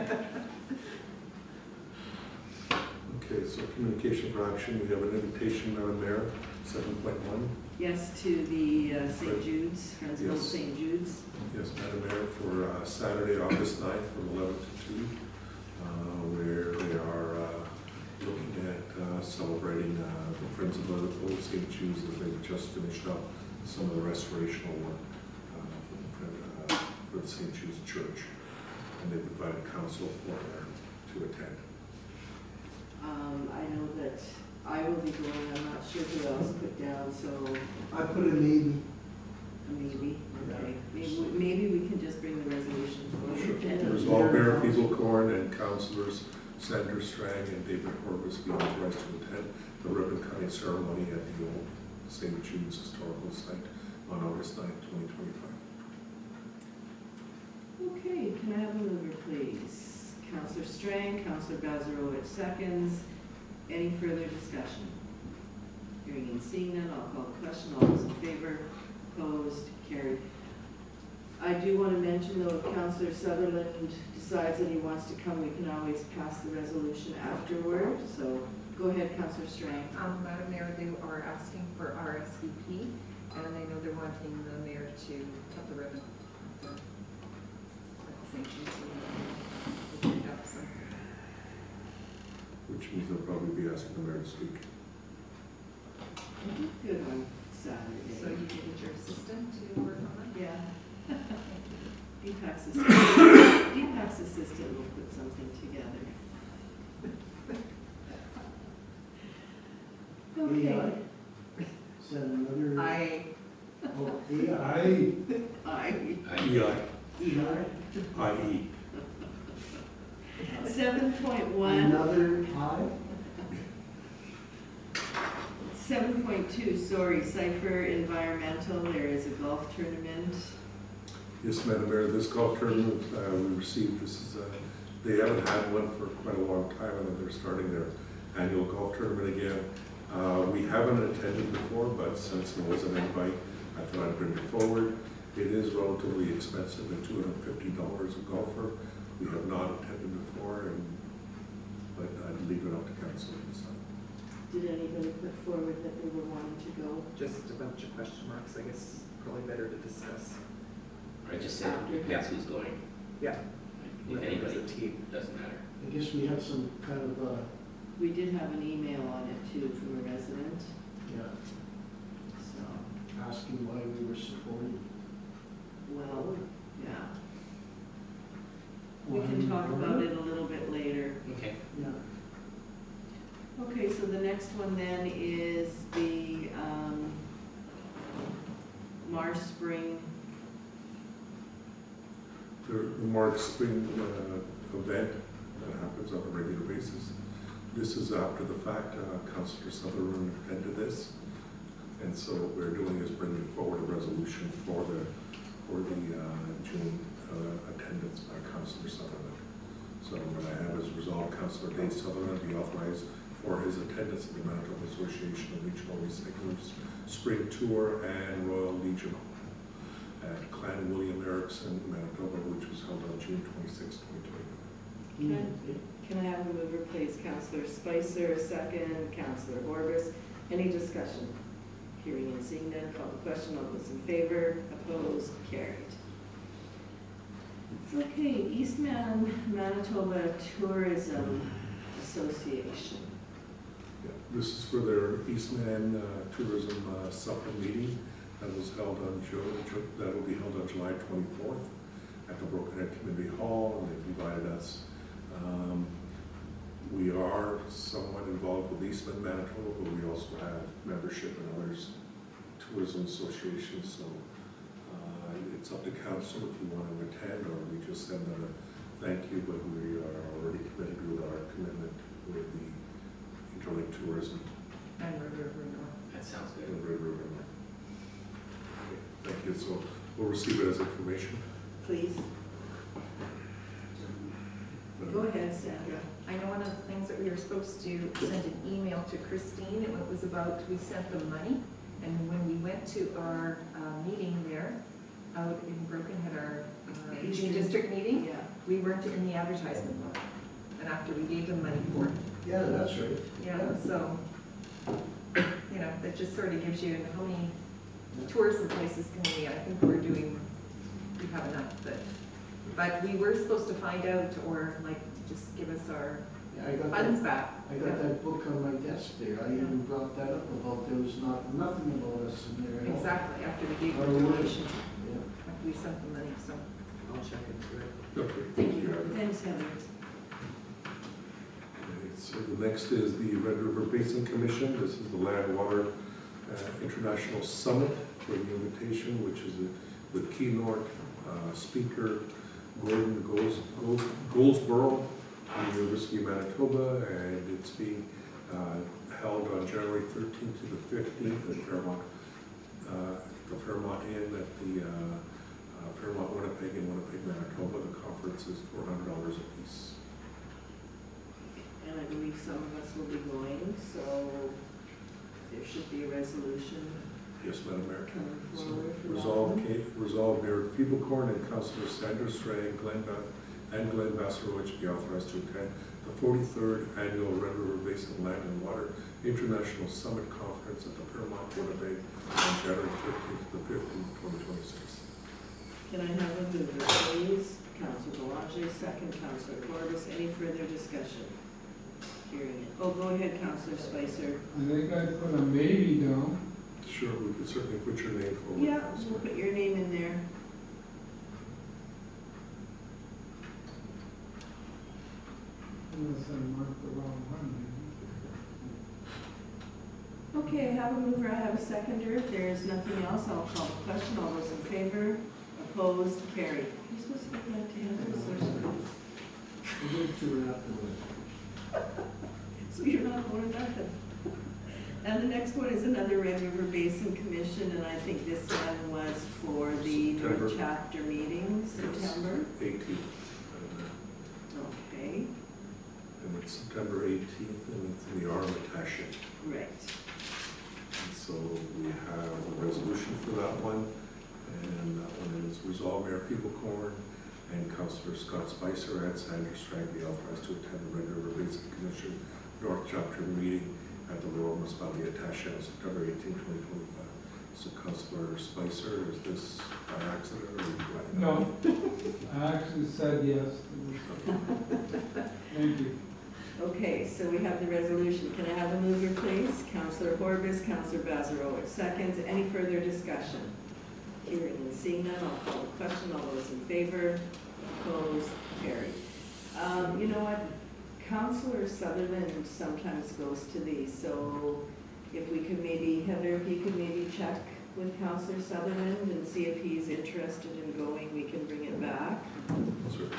Okay, so communication for action, we have an invitation, Madam Mayor, 7.1. Yes, to the St. Jude's, Friendsville Yes. St. Jude's. Yes, Madam Mayor, for Saturday, August 9th, from 11 to 2, where they are looking at celebrating the Friends of the Old St. Jude's as they've just finished up some of the restorational work for the St. Jude's Church. And they've invited council to attend. I know that I will be going, I'm not sure who else put down, so I put a maybe. maybe, okay. Maybe we can just bring the resolution forward. Resolve Mayor Fieselkorn and councilors Sandra Strang and David Horvis be authorized to attend the ribbon cutting ceremony at the old St. Jude's Historical Site on August 9th, 2025. Okay, can I have a mover, please? Counselor Strang, Counselor Bazarowicz seconds. Any further discussion? Hearing and seeing none, I'll call the question. All those in favor, opposed, carried. I do want to mention though, if Counselor Sutherland decides that he wants to come, we can always pass the resolution afterward. So go ahead, Counselor Strang. Madam Mayor, they are asking for RSVP, And I know they're wanting the mayor to cut the ribbon. for sanctions and they have some. Which means they'll probably be asking the mayor to speak. Good on So Saturday. you can get your assistant to work on it? Yeah. Deepak's assistant will put something together. Okay. Is that another? I, Oh, AI. I.e. 7.1. Another I? 7.2, sorry, Cypher Environmental, there is a golf tournament. Yes, Madam Mayor, this golf tournament we received, they haven't had one for quite a long time, and then they're starting their annual golf tournament again. We haven't attended before, but since there was an invite, I thought I'd bring it forward. It is relatively expensive at $250 a golfer. We have not attended before, but I'd leave it up to council to decide. Did anybody put forward that they were wanting to go? Just a bunch of question marks, I guess, probably better to discuss. I just said, it depends who's going. Yeah. If As anybody, a team. doesn't matter. I guess we have some kind of, We did have an email on it too from a resident, yeah, so, asking why we were supporting. well, yeah. We can talk about it a little bit later. Okay. Yeah. Okay, so the next one then is the Marsh Spring. The March Spring event that happens on a regular basis. This is after the fact. Councillor Sutherland attended this, and so what we're doing is bringing forward a resolution for the June attendance by Councillor Sutherland. So what I have is resolved Councillor Dave Sutherland be authorized for his attendance at the Manitoba Association of Regional Recyclers Spring Tour and Royal Legion at Clan William Erickson, Manitoba, which was held on June 26, 2020. Can I have a mover, please? Councillor Spicer, a second. Councillor Orbis. Any discussion? Hearing and seeing none, call the question. All those in favor, opposed, carried. Okay, Eastman Manitoba Tourism Association. Yeah, this is for their Eastman Tourism Supper meeting that was held on that will be held on July 24th at the Broken Head Community Hall, and they've invited us. We are somewhat involved with Eastman Manitoba, but we also have membership in others tourism associations, so it's up to council if you want to attend, or we just send them a thank you, but we are already committed with our commitment with the Interlake Tourism and River North. That sounds good. and Red River. Okay, thank you, so we'll receive it as information. Please. Go ahead, Sandra. I know one of the things that we were supposed to send an email to Christine, and it was about, we sent them money, and when we went to our meeting there, out in Broken Head, our Eugene District meeting, Yeah. we weren't in the advertisement book, and after we gave them money for it. Yeah, that's right. Yeah, so, you know, that just sort of gives you how many tourism places can we, I think we have enough, but we were supposed to find out, or like, just give us our Yeah, I got funds that, back. I got that book on my desk there. I even brought that up about there was nothing about us in there at all. Exactly, after we gave Or the we would- donation, Yeah. after we sent the money, so. I'll check into it. Okay, Thank you. Heather. Thanks, Heather. Okay, so the next is the Red River Basin Commission. This is the Land Water International Summit for the invitation, which is with keynote speaker Gordon Goldsboro from the University of Manitoba, and it's being held on January 13th to the 15th at the Fairmont Inn at the Fairmont Winnipeg in Winnipeg, Manitoba. The conference is $400 a piece. And I believe some of us will be going, so there should be a resolution Yes, Madam Mayor. coming So, forward for that. Resolve Mayor Feeblecorn and Councillor Sandra Stray and Glenn Bassarovich be authorized to attend the 43rd Annual Red River Basin Land and Water International Summit Conference at the Fairmont, Winnipeg, on January 13th to the 15th, 2026. Can I have a mover, please? Councillor Boulanger, second Councillor Corbus. Any further discussion? Hearing it. Oh, go ahead, Councillor Spicer. I think I'd put a maybe down. Sure, we could certainly put your name forward. Yeah, Councillor. we'll put your name in there. Unless I marked the wrong one. Okay, I have a mover, I have a seconder. If there is nothing else, I'll call the question. All those in favor? Opposed? Carried. You're supposed to get that to him. We'll do two afterwards. So you're not voting nothing. And the next one is another Red River Basin Commission, and I think this one was for the September. North Chapter meeting, September. 18th. Okay, And it's September 18th, and it's in the Armitage. great. And so we have a resolution for that one, and that one is resolve Mayor Feeblecorn and Councillor Scott Spicer and Sandra Strang be authorized to attend the Red River Basin Commission North Chapter meeting at the Lower Municipality Attaché on September 18, 2025. So Councillor Spicer, is this by accident or? No, I actually said yes. Thank you. Okay, so we have the resolution. Can I have a mover, please? Councillor Horbis, Councillor Bazarowicz, seconds. Any further discussion? Hearing and seeing none, I'll call the question. All those in favor? Opposed? Carried. You know what? Councillor Sutherland sometimes goes to these, so if we could maybe, Heather, if you could maybe check with Councillor Sutherland and see if he's interested in going, we can bring it back. Certainly.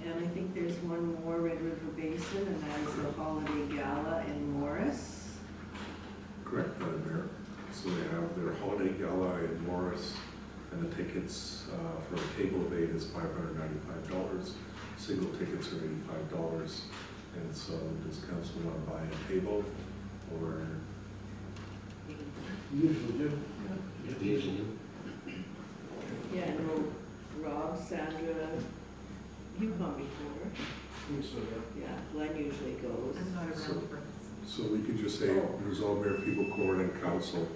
And I think there's one more, Red River Basin, and that is the Holiday Gala in Morris. Correct, Madam Mayor. So they have their holiday gala in Morris, and the tickets for a table of 8 is $595. Single tickets are $85. And so does council want to buy a table or? Usually do. We usually do. Yeah, I know Rob, Sandra, you've gone before. I think so, yeah. Yeah, Glenn usually goes. I'm not around for this. So we could just say, resolve Mayor Feeblecorn and council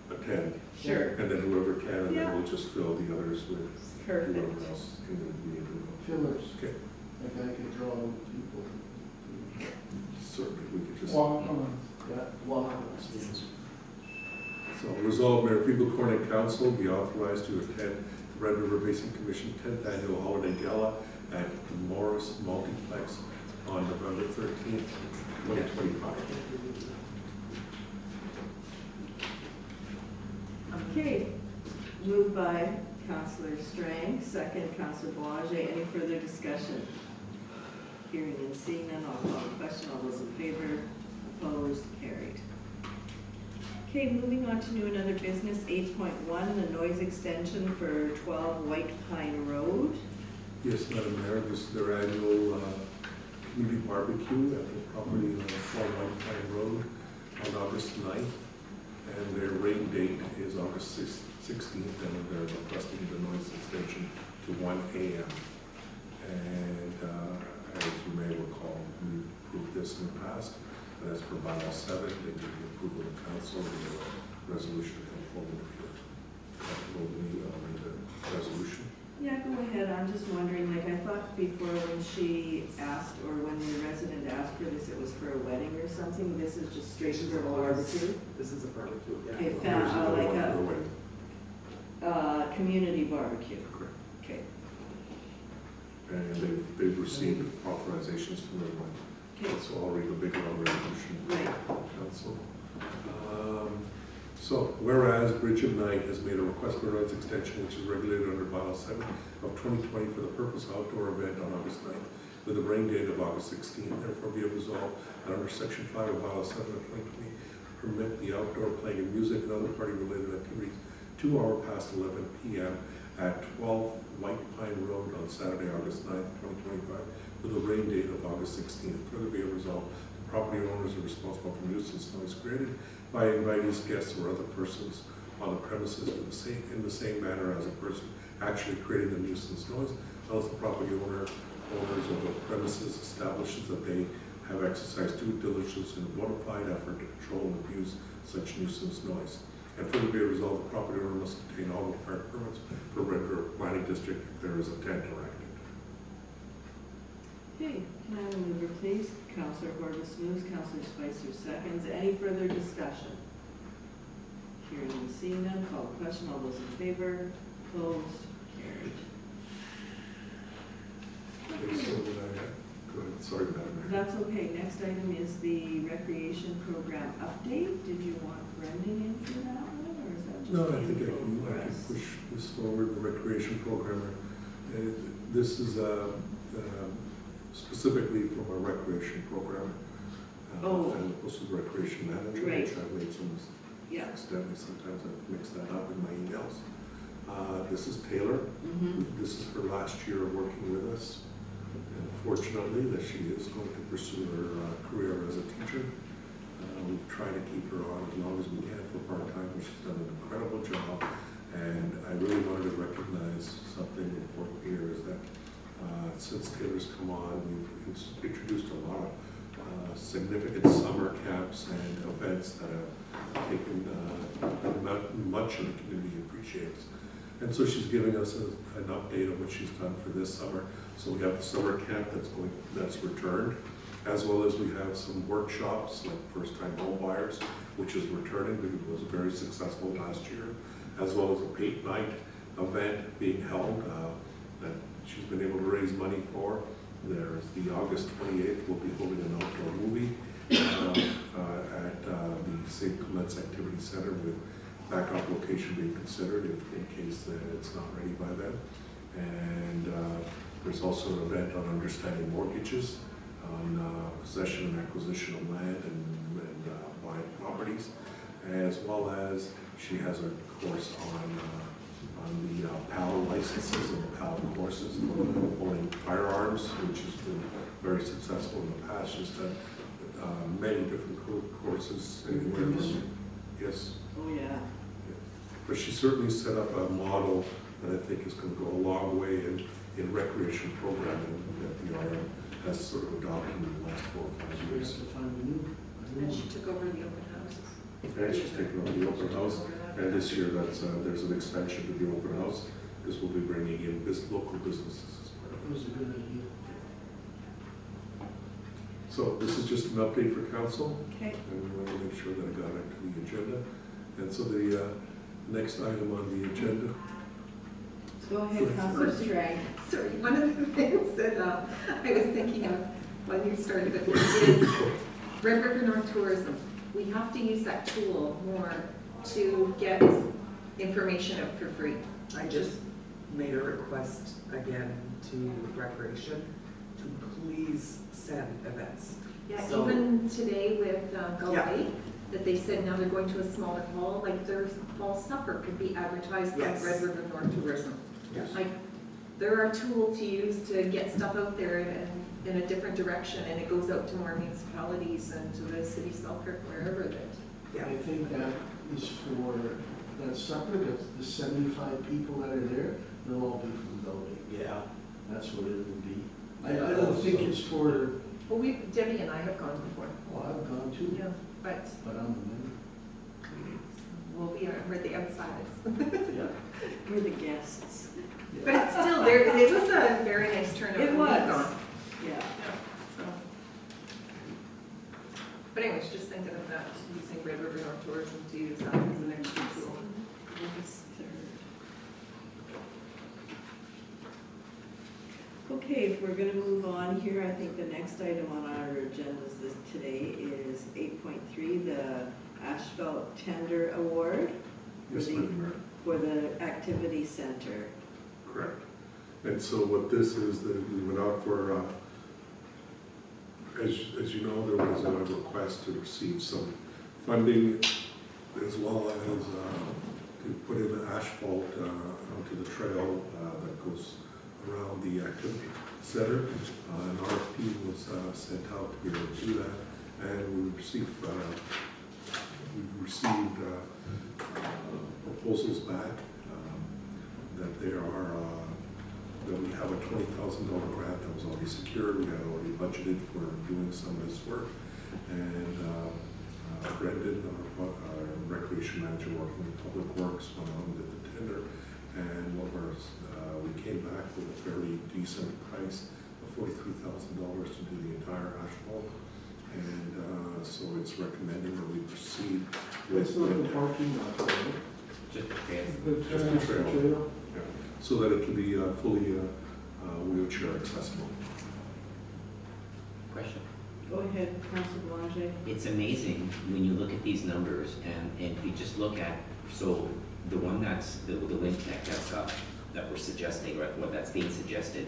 attend, Sure. and then whoever can, and Yeah. then we'll just fill the others with Perfect. whoever else can be able to go. Fillers, Okay, like I could draw people. certainly, we could just. Walk-ons. Yeah, well, yes. So resolve Mayor Feeblecorn and council be authorized to attend the Red River Basin Commission 10th Annual Holiday Gala at the Morris Multiplex on November 13th, 2025. Okay, moved by Councillor Strang, second Councillor Boulanger. Any further discussion? Hearing and seeing none, I'll call the question. All those in favor? Opposed? Carried. Okay, moving on to new and other business, 8.1, the noise extension for 12 White Pine Road. Yes, Madam Mayor, this is their annual community barbecue at the property on 12 White Pine Road on August 9th. And their rain date is August 16th, and they're requesting the noise extension to 1 a.m. And as you may recall, we approved this in the past, but as per bylaw 7, they need the approval of council and the resolution to come forward here. Will we read the resolution? Yeah, go ahead. I'm just wondering, like, I thought before when she asked, or when the resident asked for this, it was for a wedding or something. This is just straight This is for a always- barbecue? This is a barbecue, yeah. Okay, There's another like one for the a, wedding. community barbecue. Correct. Okay, And they've received authorizations from everyone. okay, So I'll read the big long resolution. right. Council. So, whereas Bridge of Night has made a request for noise extension, which is regulated under bylaw 7 of 2020 for the purpose of outdoor event on August 9th, with a rain date of August 16th, therefore be it resolved that under section 5 of bylaw 7 of 2020, permit the outdoor playing of music and other party-related activities 2 hours past 11 p.m. at 12 White Pine Road on Saturday, August 9th, 2025, with a rain date of August 16th. Further be it resolved, the property owners are responsible for nuisance noise created by invitees, guests, or other persons on the premises in the same manner as a person actually creating the nuisance noise, unless the property owners of the premises establishes that they have exercised due diligence in a bona fide effort to control and abuse such nuisance noise. And further be it resolved, the property owner must obtain all required permits for Red River Planning District if there is a tent erected. Okay, can I have a mover, please? Counselor Horbus moves, Counselor Spicer seconds. Any further discussion? Hearing and seeing none, call the question. All those in favor? Opposed? Carried. Okay, so go ahead, sorry, Madam Mayor. That's okay. Next item is the recreation program update. Did you want Brendan in for that one, or is that just? No, I think info I for can us? push this forward, the recreation program. This is specifically from our recreation program. Oh. As opposed to the recreation manager, Right. which I've made some Yeah. accidentally, sometimes I mix that up in my emails. This is Taylor. Mm-hmm. This is her last year of working with us. And fortunately, that she is going to pursue her career as a teacher. We've tried to keep her on as long as we can for part-time, and she's done an incredible job. And I really wanted to recognize something important here is that since Taylor's come on, we've introduced a lot of significant summer camps and events that have taken much of the community appreciates. And so she's giving us an update on what she's done for this summer. So we have the summer camp that's returned, as well as we have some workshops like first-time home buyers, which is returning. It was very successful last year, as well as a paint night event being held that she's been able to raise money for. There's the August 28th, we'll be holding an outdoor movie at the St. Clements Activity Center with backup location being considered in case it's not ready by then. And there's also an event on understanding mortgages, on possession and acquisition of land and buying properties, as well as she has a course on the PAL licenses and the PAL courses for owning firearms, which has been very successful in the past. She's done many different courses anywhere from, yes. Oh, yeah. But she certainly set up a model that I think is going to go a long way in recreation programming that the RM has sort of adopted in the last 4 or 5 years. And she took over the open houses. And she's taken over the open house, and this year there's an expansion to the open house, because we'll be bringing in local businesses as part of it. It was a good idea. So this is just an update for council, Okay. and we want to make sure that I got it to the agenda. And so the next item on the agenda. Go ahead, Councilor Strang. Sorry, one of the things that I was thinking of when you started with this is Red River North Tourism. We have to use that tool more to get information out for free. I just made a request again to Recreation to please send events. Yeah, So- even today with Gull Yeah. Lake, that they said now they're going to a smaller hall, like their fall supper could be advertised by Yes. Red River North Tourism. Yes. Like, they're a tool to use to get stuff out there in a different direction, and it goes out to more municipalities and to the city of Selkirk, wherever that. Yeah. I think that is for that supper, that's the 75 people that are there, they'll all be from Gull Lake. Yeah. That's what it will be. I don't think it's for, Well, Debbie and I have gone before. oh, I've gone too, Yeah, but but I'm a member. we're the outsiders. Yeah. We're the guests. But it's still there, it was a very nice turnout. It when we've was. gone. Yeah. Yeah, so. But anyways, just thinking of that, using Red River North Tourism to use that as an extra tool. August 3rd. Okay, if we're gonna move on here, I think the next item on our agenda today is 8.3, the Asphalt Tender Award Yes, Madam Mayor. for the Activity Center. Correct. And so what this is, that we went out for, as you know, there was a request to receive some funding as well as to put in the asphalt onto the trail that goes around the activity center. An RFP was sent out to be able to do that, and we received proposals back that they are that we have a $20,000 grant that was already secured. We had already budgeted for doing some of this work. And Brendan, our recreation manager working with Public Works, went on with the tender. And we came back with a fairly decent price of $43,000 to do the entire asphalt. And so it's recommending that we proceed with. It's not the parking lot, right? Just the trail. The Just the trail. trail. Yeah, so that it can be fully wheelchair accessible. Question. Go ahead, Councilor Boulanger. It's amazing when you look at these numbers and if you just look at, so the one that's, the Wintec that's up, that we're suggesting, right, what that's being suggested,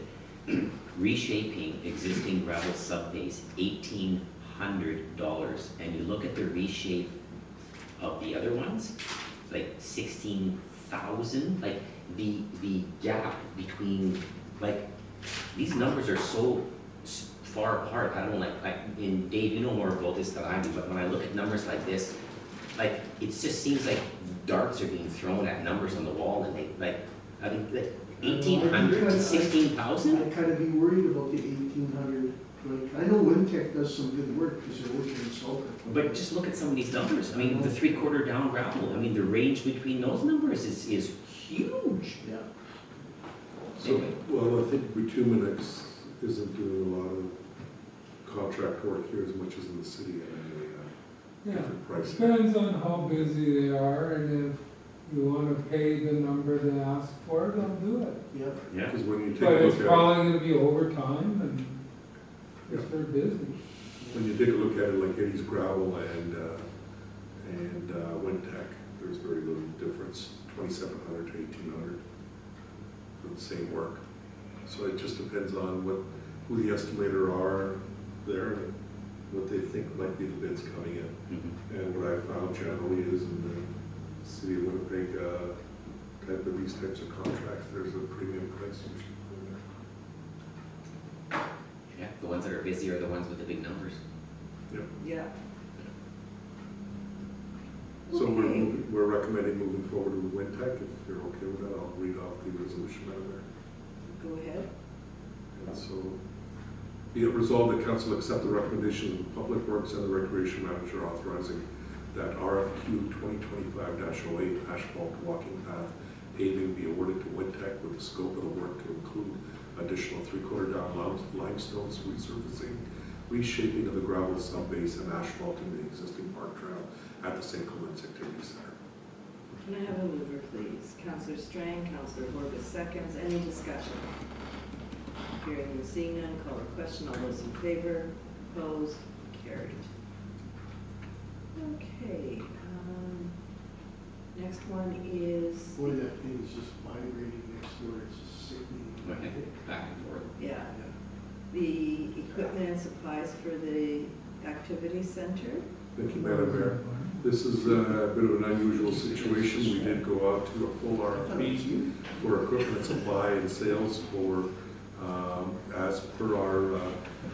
reshaping existing gravel subbase, $1,800. And you look at the reshape of the other ones, like 16,000, like the gap between, like, these numbers are so far apart. I don't and Dave, you know more about this than I do, but when I look at numbers like this, like, it just seems like darts are being thrown at numbers on the wall, and they, like, I think that 1,800 to 16,000? I'd kind of be worried about the 1,800. Like, I know Wintec does some good work because they're working in Salter. But just look at some of these numbers. I mean, the 3/4 down gravel, I mean, the range between those numbers is huge. Yeah. So, well, I think Bituminix isn't doing a lot of contract work here as much as in the city, and they Yeah, have different pricing. depends on how busy they are, and if you wanna pay the number they ask for, they'll do it. Yep. Yeah. Because when you take But a it's look at, probably gonna be overtime, and if they're busy. when you take a look at it, like Eddie's Gravel and Wintec, there's very little difference, 2,700 to 1,800 for the same work. So it just depends on who the estimator are there, and what they think might be the bids coming in. Mhm. And what I found generally is in the city of Winnipeg, these types of contracts, there's a premium price usually for there. Yeah, the ones that are busy are the ones with the big numbers. Yeah. So Okay. we're recommending moving forward with Wintec. If you're okay with that, I'll read off the resolution out of there. Go ahead. And so, be it resolved that council accept the recommendations of the Public Works and the Recreation Manager authorizing that RFQ 2025-08 asphalt walking path paving be awarded to Wintec with the scope of the work to include additional 3/4 down limestones resurfacing, reshaping of the gravel subbase, and asphalting the existing park trail at the St. Clements Activity Center. Can I have a mover, please? Councillor Strang, Councillor Horgus seconds. Any discussion? Hearing and seeing none, call the question. All those in favor? Opposed? Carried. Okay, next one is, Boy, that thing is just vibrating next door. It's just sickening. Back and forth. yeah, the equipment and supplies for the activity center. Thank you, Madam Mayor. This is a bit of an unusual situation. We did go out to a full RFP for equipment supply and sales for, as per our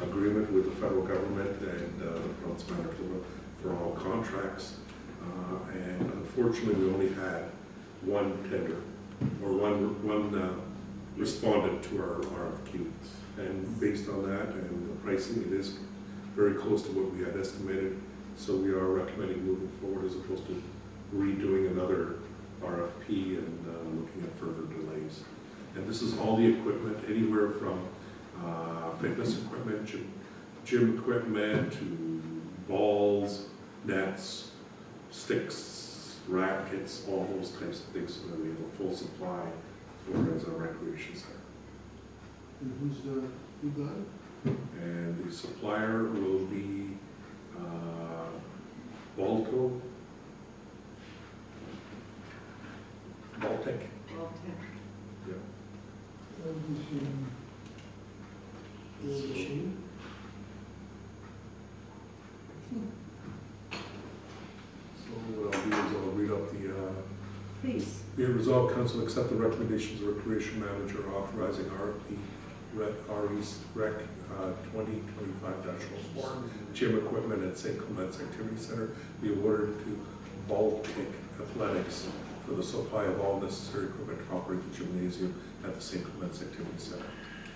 agreement with the federal government and Province Manitoba for all contracts. And unfortunately, we only had one tender, or one respondent to our RFQ. And based on that and the pricing, it is very close to what we had estimated. So we are recommending moving forward as opposed to redoing another RFP and looking at further delays. And this is all the equipment, anywhere from fitness equipment, gym equipment, to balls, nets, sticks, rackets, all those types of things, so that we have a full supply for as a recreation center. And who got it? And the supplier will be Baltic. Baltic. Yeah. Machine? So what I'll do is I'll read up the, Please. be it resolved, council accept the recommendations of recreation manager authorizing RFP Rec 2025-04 gym equipment at St. Clements Activity Center be awarded to Baltic Athletics for the supply of all necessary equipment to operate the gymnasium at the St. Clements Activity Center.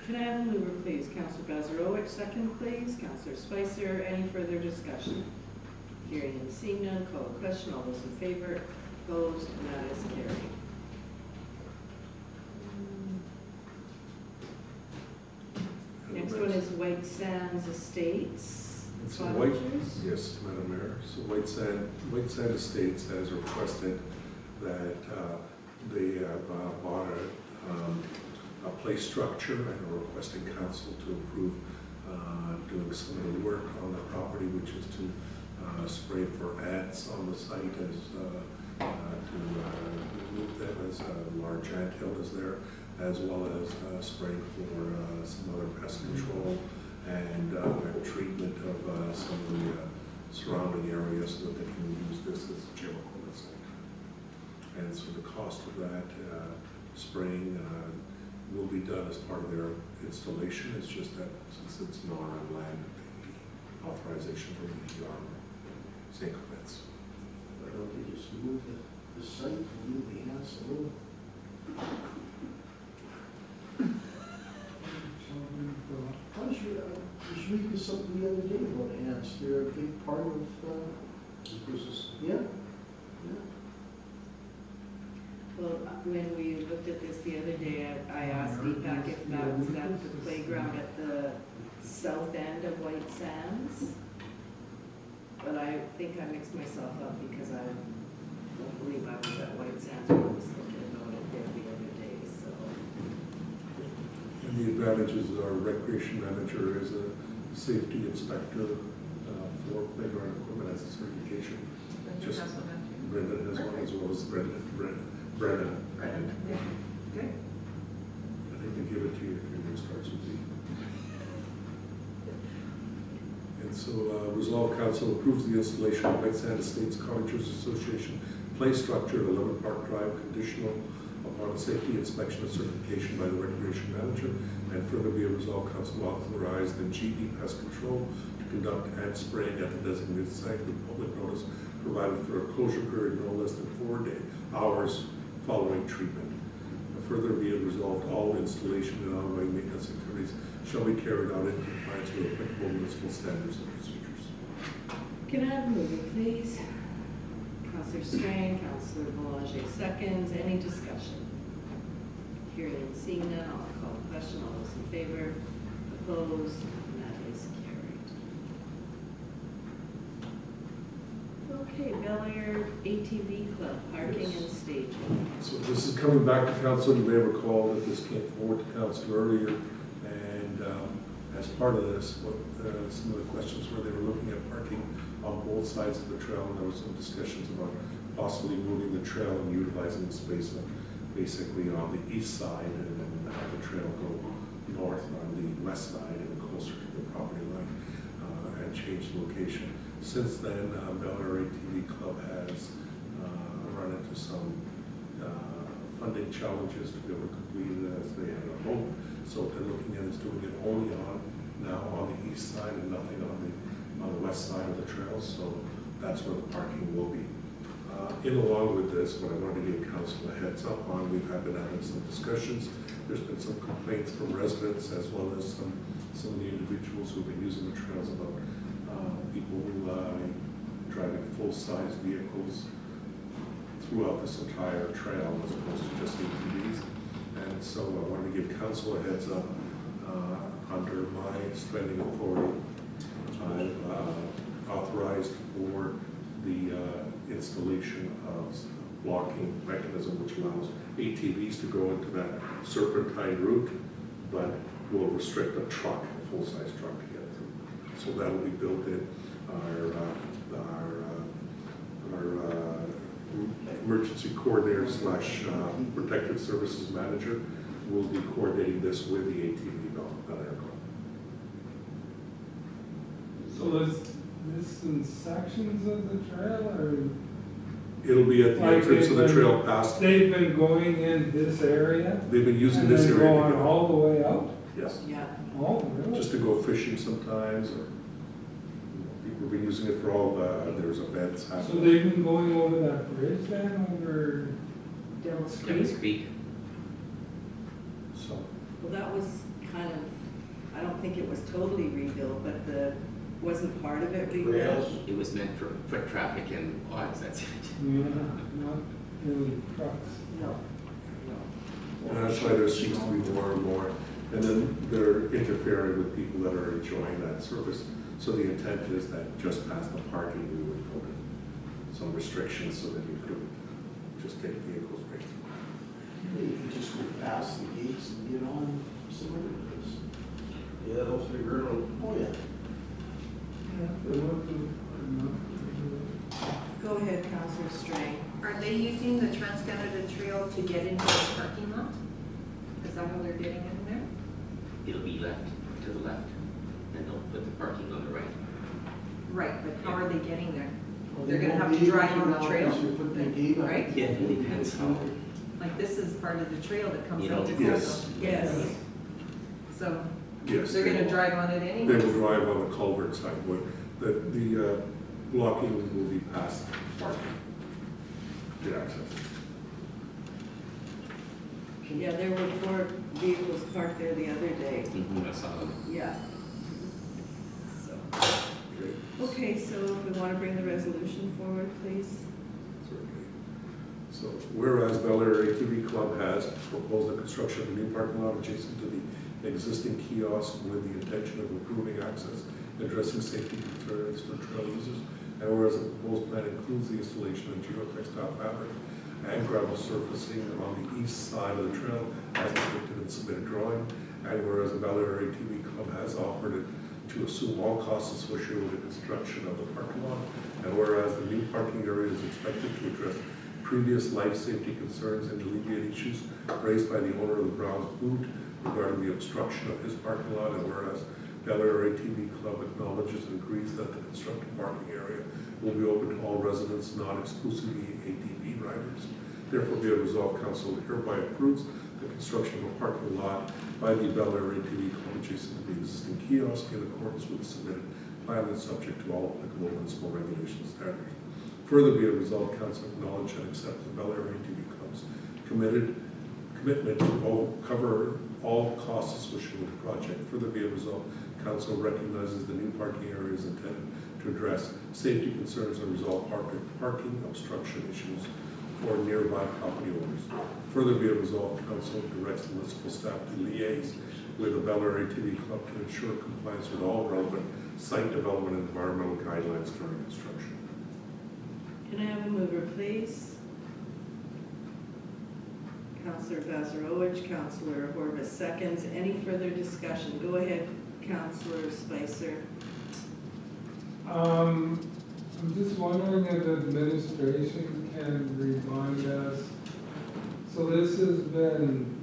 Can I have a mover, please? Counselor Bezarowicz, second, please. Counselor Spicer, any further discussion? Hearing and seeing none, call the question. All those in favor, opposed, and that is carried. Next one is White Sands Estates. It's a White, Cottagers. yes, Madam Mayor. So White Sand Estates has requested that they have bought a play structure and are requesting council to approve doing some of the work on the property, which is to spray for ants on the site as to remove them as a large anthill is there, as well as spraying for some other pest control and treatment of some of the surrounding areas so that they can use this as a gym on the site. And so the cost of that spraying will be done as part of their installation. It's just that since it's not on land, they need authorization from the ER, St. Clements. Why don't they just move the site and leave the ants alone? I was reading something the other day about ants. They're a big part of, yeah. Well, when we looked at this the other day, I asked Deepak if that was at the playground at the south end of White Sands. But I think I mixed myself up because I don't believe I was at White Sands when I was looking about it there the other day, so. And the advantages of our recreation manager is a safety inspector for playground equipment as a certification. Just Brendan has one as well as Brendan. Yeah. Good. I think they give it to you if your name starts with B. And so, Resolve Council approves the installation of White Sand Estates Cottagers Association play structure at 11 Park Drive, conditional upon a safety inspection and certification by the recreation manager, and further be a Resolve Council authorize the GB Pest Control to conduct ant spraying at the designated site with public notice provided for a closure period no less than 4 hours following treatment. Further be it resolved, all installation and ongoing maintenance activities shall be carried out in compliance with applicable municipal standards and procedures. Can I have a mover, please? Councillor Strain, Councillor Boulanger seconds. Any discussion? Hearing and seeing none, I'll call the question. All those in favor, opposed, and that is carried. Okay, Bel Air ATV Club, parking and staging. So this is coming back to council. You may recall that this came forward to council earlier, and as part of this, some of the questions were they were looking at parking on both sides of the trail, and there was some discussions about possibly moving the trail and utilizing the space basically on the east side, and then have the trail go north on the west side and closer to the property line, and change the location. Since then, Bel Air ATV Club has run into some funding challenges to be able to complete it as they had hoped. So what they're looking at is doing it only now on the east side and nothing on the west side of the trail. So that's where the parking will be. Along with this, what I wanted to give council a heads up on, we've been having some discussions. There's been some complaints from residents as well as some of the individuals who've been using the trails about people driving full-size vehicles throughout this entire trail as opposed to just ATVs. And so I wanted to give council a heads up. Under my spending authority, I've authorized for the installation of blocking mechanism which allows ATVs to go into that serpentine route, but will restrict a truck, a full-size truck to get through. So that will be built in. Our emergency coordinator / protective services manager will be coordinating this with the ATV Bel Air Club. So is this in sections of the trail, or? It'll be at the Like entrance of the they've trail been- past. They've been going in this area? They've been using and this then area to going go. all the way out? Yes, Yeah. Oh, really? just to go fishing sometimes, or people have been using it for all there's events So happening. they've been going over that bridge then, over Devil's Devil's Creek. Creek. So, Well, that was kind of, I don't think it was totally rebuilt, but wasn't part of it rebuilt? Rails, It was meant for foot traffic and quads, that's it. Yeah, not really trucks. No. and that's why there seems to be more and more. And then they're interfering with people that are enjoying that service. So the intent is that just past the parking, we would put some restrictions so that you could just take vehicles right through. You can just go past the gates and get on somewhere like this. yeah, those three railroad. Oh, yeah. They want to, not to do it. Go ahead, Councillor Strang. Are they using the Trans-Canada Trail to get into the parking lot? Is that how they're getting in there? It'll be left to the left, and they'll put the parking on the right. Right, but how are they getting there? Well, They're they gonna won't have to be drive able on the now trail, because you put the gate up. right? Yeah, it depends how. Like this is part of the trail that comes You out know, to yes. Coastal. Yes. So Yes. they're they gonna will. drive on it They anyways. will drive on the culvert side, but the blocking will be past parking. The access. Yeah, there were 4 vehicles parked there the other day. I saw them. Yeah. So, Okay. okay, so if we want to bring the resolution forward, please. Certainly. So whereas Bel Air ATV Club has proposed the construction of a new parking lot adjacent to the existing kiosk with the intention of improving access, addressing safety concerns for trail users, and whereas the proposed plan includes the installation of geotextile fabric and gravel surfacing on the east side of the trail as depicted in the submitted drawing, and whereas the Bel Air ATV Club has offered it to assume all costs associated with the construction of the parking lot, and whereas the new parking area is expected to address previous life safety concerns and alleviate issues raised by the owner of the Browns Boot regarding the obstruction of his parking lot, and whereas Bel Air ATV Club acknowledges and agrees that the constructed parking area will be open to all residents, not exclusively ATV riders. Therefore, be it resolved, council hereby approves the construction of a parking lot by the Bel Air ATV Club adjacent to the existing kiosk in accordance with the submitted plan and subject to all applicable municipal regulations and standards. Further, be it resolved, council acknowledge and accept the Bel Air ATV Club's commitment to cover all costs associated with the project. Further, be it resolved, council recognizes the new parking area is intended to address safety concerns and resolve parking obstruction issues for nearby property owners. Further, be it resolved, council directs the municipal staff to liaise with the Bel Air ATV Club to ensure compliance with all relevant site development and environmental guidelines during construction. Can I have a mover, please? Councillor Vazarovich, Councillor Horvath seconds. Any further discussion? Go ahead, Councillor Spicer. I'm just wondering if administration can remind us, so this has been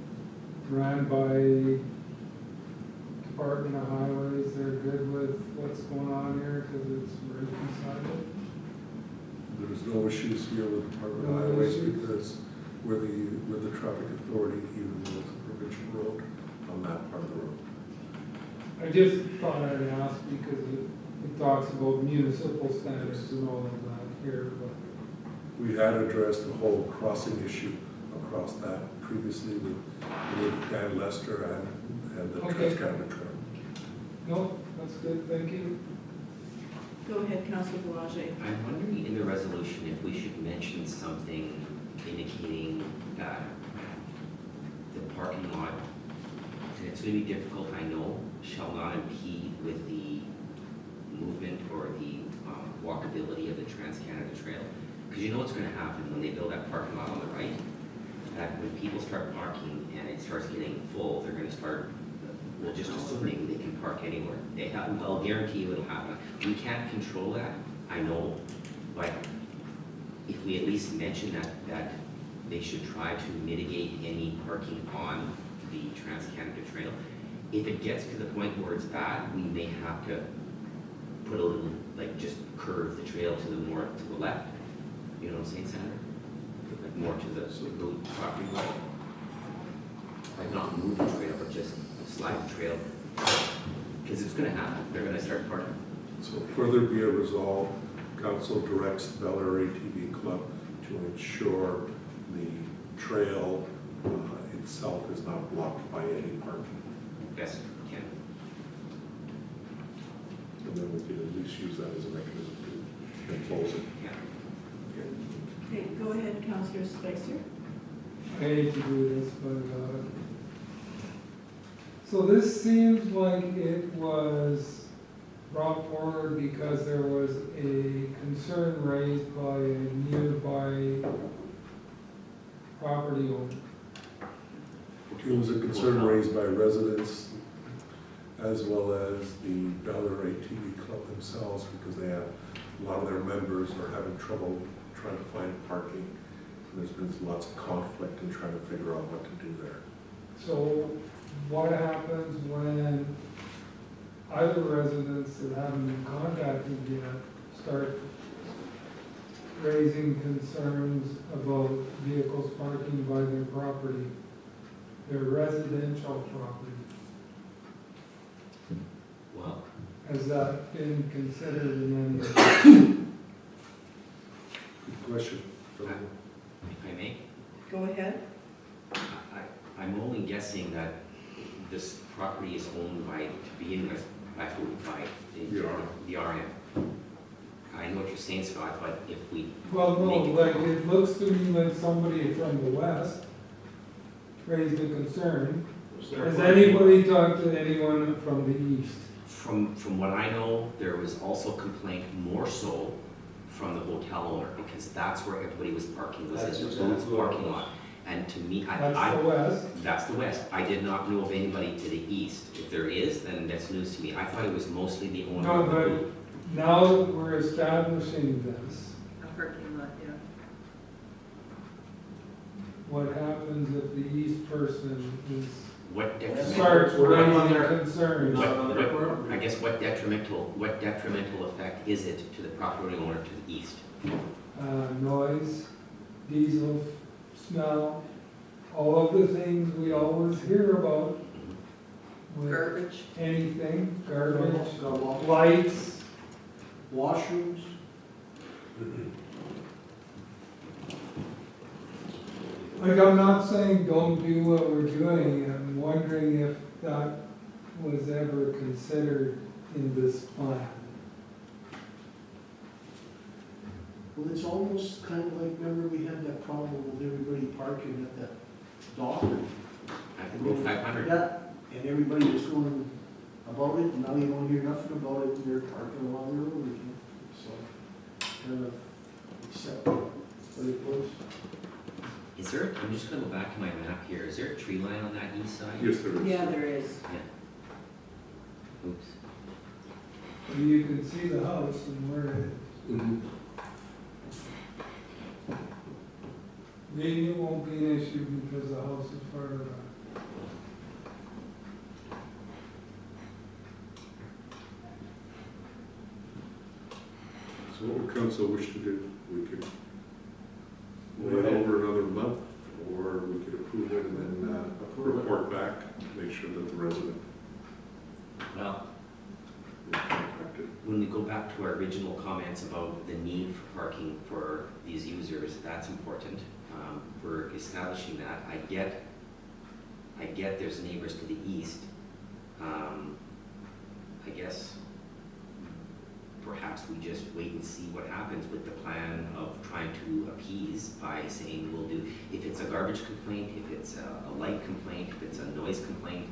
ran by Department of Highways, they're good with what's going on here because it's right beside it? There's no issues here with the Department of No Highways issues? because we're the traffic authority, even though it's a provincial road on that part of the road. I just thought I'd ask because it talks about municipal standards and all of that here, but We had addressed the whole crossing issue across that previously with Dan Lester and the Okay. Trans-Canada Trail. no, that's good, thank you. Go ahead, Councillor Boulanger. I'm wondering in the resolution if we should mention something indicating that the parking lot, and it's going to be difficult, I know, shall not impede with the movement or the walkability of the Trans-Canada Trail. Because you know what's going to happen when they build that parking lot on the right? That when people start parking and it starts getting full, they're going to start, well, just assuming they can park anywhere. I'll guarantee you it'll happen. We can't control that, I know, but if we at least mention that they should try to mitigate any parking on the Trans-Canada Trail. If it gets to the point where it's bad, we may have to put a little, like, just curve the trail to the left. You know what I'm saying, Senator? Like more to the road property line. Like not move the trail, but just slide the trail. Because it's gonna happen, they're gonna start parking. So further be it resolved, council directs the Bel Air ATV Club to ensure the trail itself is not blocked by any parking. Yes, Ken. And then we could at least use that as a mechanism to enclose it. Yeah. Okay, go ahead, Councillor Spicer. I hate to do this, but, so this seems like it was brought forward because there was a concern raised by a nearby property owner. It was a concern raised by residents as well as the Bel Air ATV Club themselves, because they have, a lot of their members are having trouble trying to find parking. And there's been lots of conflict in trying to figure out what to do there. So what happens when other residents that haven't been contacted yet start raising concerns about vehicles parking by their property, their residential property? Well, Has that been considered in any? Good question. if I may, Go ahead. I'm only guessing that this property is owned by, to begin with, by who? By the RM. I know what you're saying, Scott, but if we, Well, no, like, it looks to me like somebody from the west raised a concern. Has anybody talked to anyone from the east? from what I know, there was also complaint more so from the hotel owner, because that's where everybody was parking, was That's in the exactly booth what it parking was. lot. And to me, That's I, the west. that's the west. I did not know of anybody to the east. If there is, then that's news to me. I thought it was mostly the owner No, of the but booth. now we're establishing this. A parking lot, yeah. What happens if the east person What detrimental, starts We're not on raising their- concerns? I guess what detrimental effect is it to the property owner to the east? Noise, diesel, smell, all of the things we always hear about with Garbage. anything, garbage, Wash- lights. Washrooms, Like, I'm not saying don't do what we're doing, I'm wondering if that was ever considered in this plan. well, it's almost kind of like, remember we had that problem with everybody parking at that dock? I could go 500. Yeah, and everybody was going about it, and now you don't hear nothing about it, and they're parking along the road again. So, kind of accept what it was. Is there, I'm just gonna go back to my map here. Is there a tree line on that east side? Yes, there is. Yeah, there is. Oops. You can see the house and where it is. Mhm. Maybe it won't be an issue because the house is further back. So what would council wish to do? We could wait over another month, or we could approve it and then report back, make sure that the resident Well, is contacted. when we go back to our original comments about the need for parking for these users, that's important. We're establishing that. I get there's neighbors to the east. I guess perhaps we just wait and see what happens with the plan of trying to appease by saying we'll do, if it's a garbage complaint, if it's a light complaint, if it's a noise complaint,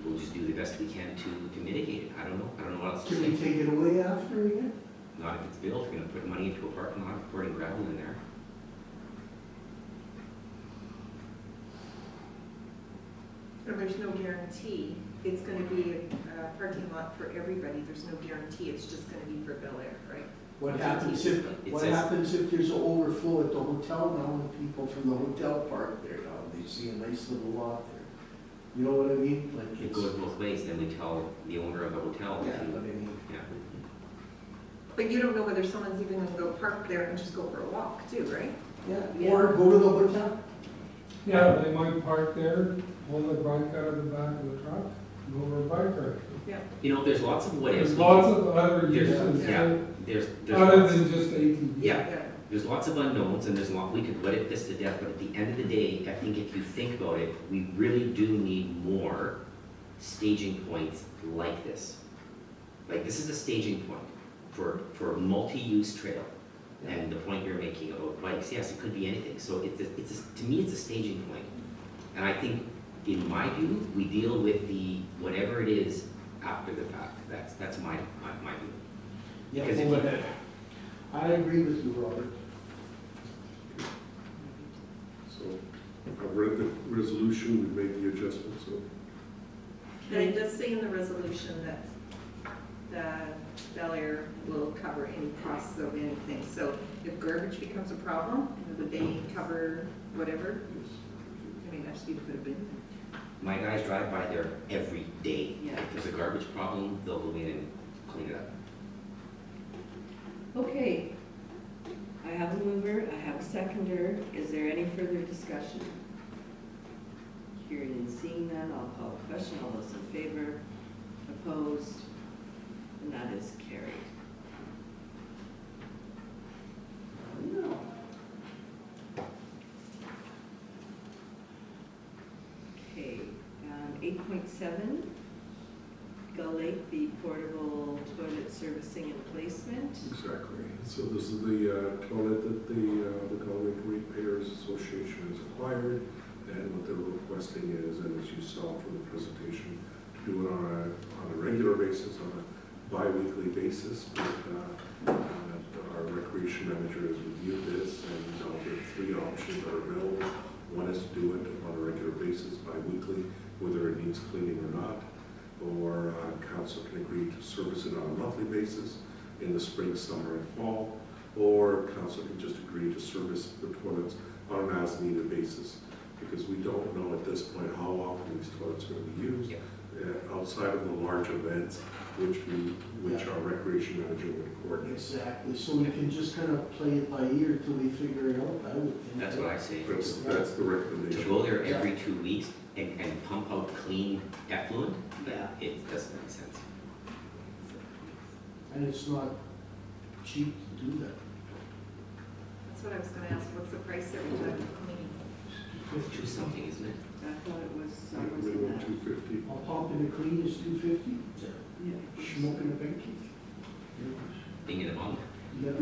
we'll just do the best we can to mitigate it. I don't know what else to Can we say. take it away after again? Not if it's built, we're gonna put money into a parking lot, pouring gravel in there. And there's no guarantee, it's gonna be a parking lot for everybody, there's no guarantee, it's just gonna be for Bel Air, right? What It happens says- if there's an overflow at the hotel now and people from the hotel park there now, they see a nice little lot there? You know what I mean? Like It it's, goes both ways, then we tell the owner of the hotel yeah, but I to, mean, yeah. But you don't know whether someone's even gonna go park there and just go for a walk too, right? yeah, or go to the hotel. Yeah, they might park there, pull their bike out of the back of the truck. go over a bike ride. You know, there's lots of what ifs. There's lots of other There's- uses, yeah, there's other lots- than just ATV. Yeah, there's lots of unknowns and there's we could what if this to death, but at the end of the day, I think if you think about it, we really do need more staging points like this. Like, this is a staging point for a multi-use trail. And the point you're making about bikes, yes, it could be anything. So to me, it's a staging point. And I think, in my view, we deal with the, whatever it is after the fact. That's my view. Yeah, Because if go you- ahead. I agree with you, Robert. So I've read the resolution, we made the adjustments, so And it does say in the resolution that Bel Air will cover any costs of anything. So if garbage becomes a problem, would they cover whatever? I mean, that's even could have been. My guys drive by there every day. Yeah. If there's a garbage problem, they'll go in and clean it up. Okay. I have a mover, I have a seconder. Is there any further discussion? Hearing and seeing none, I'll call the question. All those in favor? Opposed? And that is carried. Okay, 8.7, Gull Lake, the portable toilet servicing and placement. exactly. So this is the toilet that the Gull Lake Ratepayers Association has acquired, and what they're requesting is, and as you saw from the presentation, to do it on a regular basis, on a bi-weekly basis. But our recreation manager has reviewed this, and he's offered 3 options that are available. One is to do it on a regular basis, bi-weekly, whether it needs cleaning or not, or council can agree to service it on a monthly basis in the spring, summer, and fall, or council can just agree to service the toilets on an as-needed basis, because we don't know at this point how often these toilets are going to be used. Yeah. Outside of the large events, which our recreation manager would coordinate. Exactly, so we can just kind of play it by ear till we figure it out, I would think. That's what I say. That's the To recommendation. go there every 2 weeks and pump out clean effluent, Yeah. it doesn't make sense. And it's not cheap to do that. That's what I was gonna ask, what's the price every time you clean? Two something, isn't it? I thought it was, I was in Minimum that. 250. A pump and a clean is $250, Yeah. smoking a pinky. Being in a month. Yeah.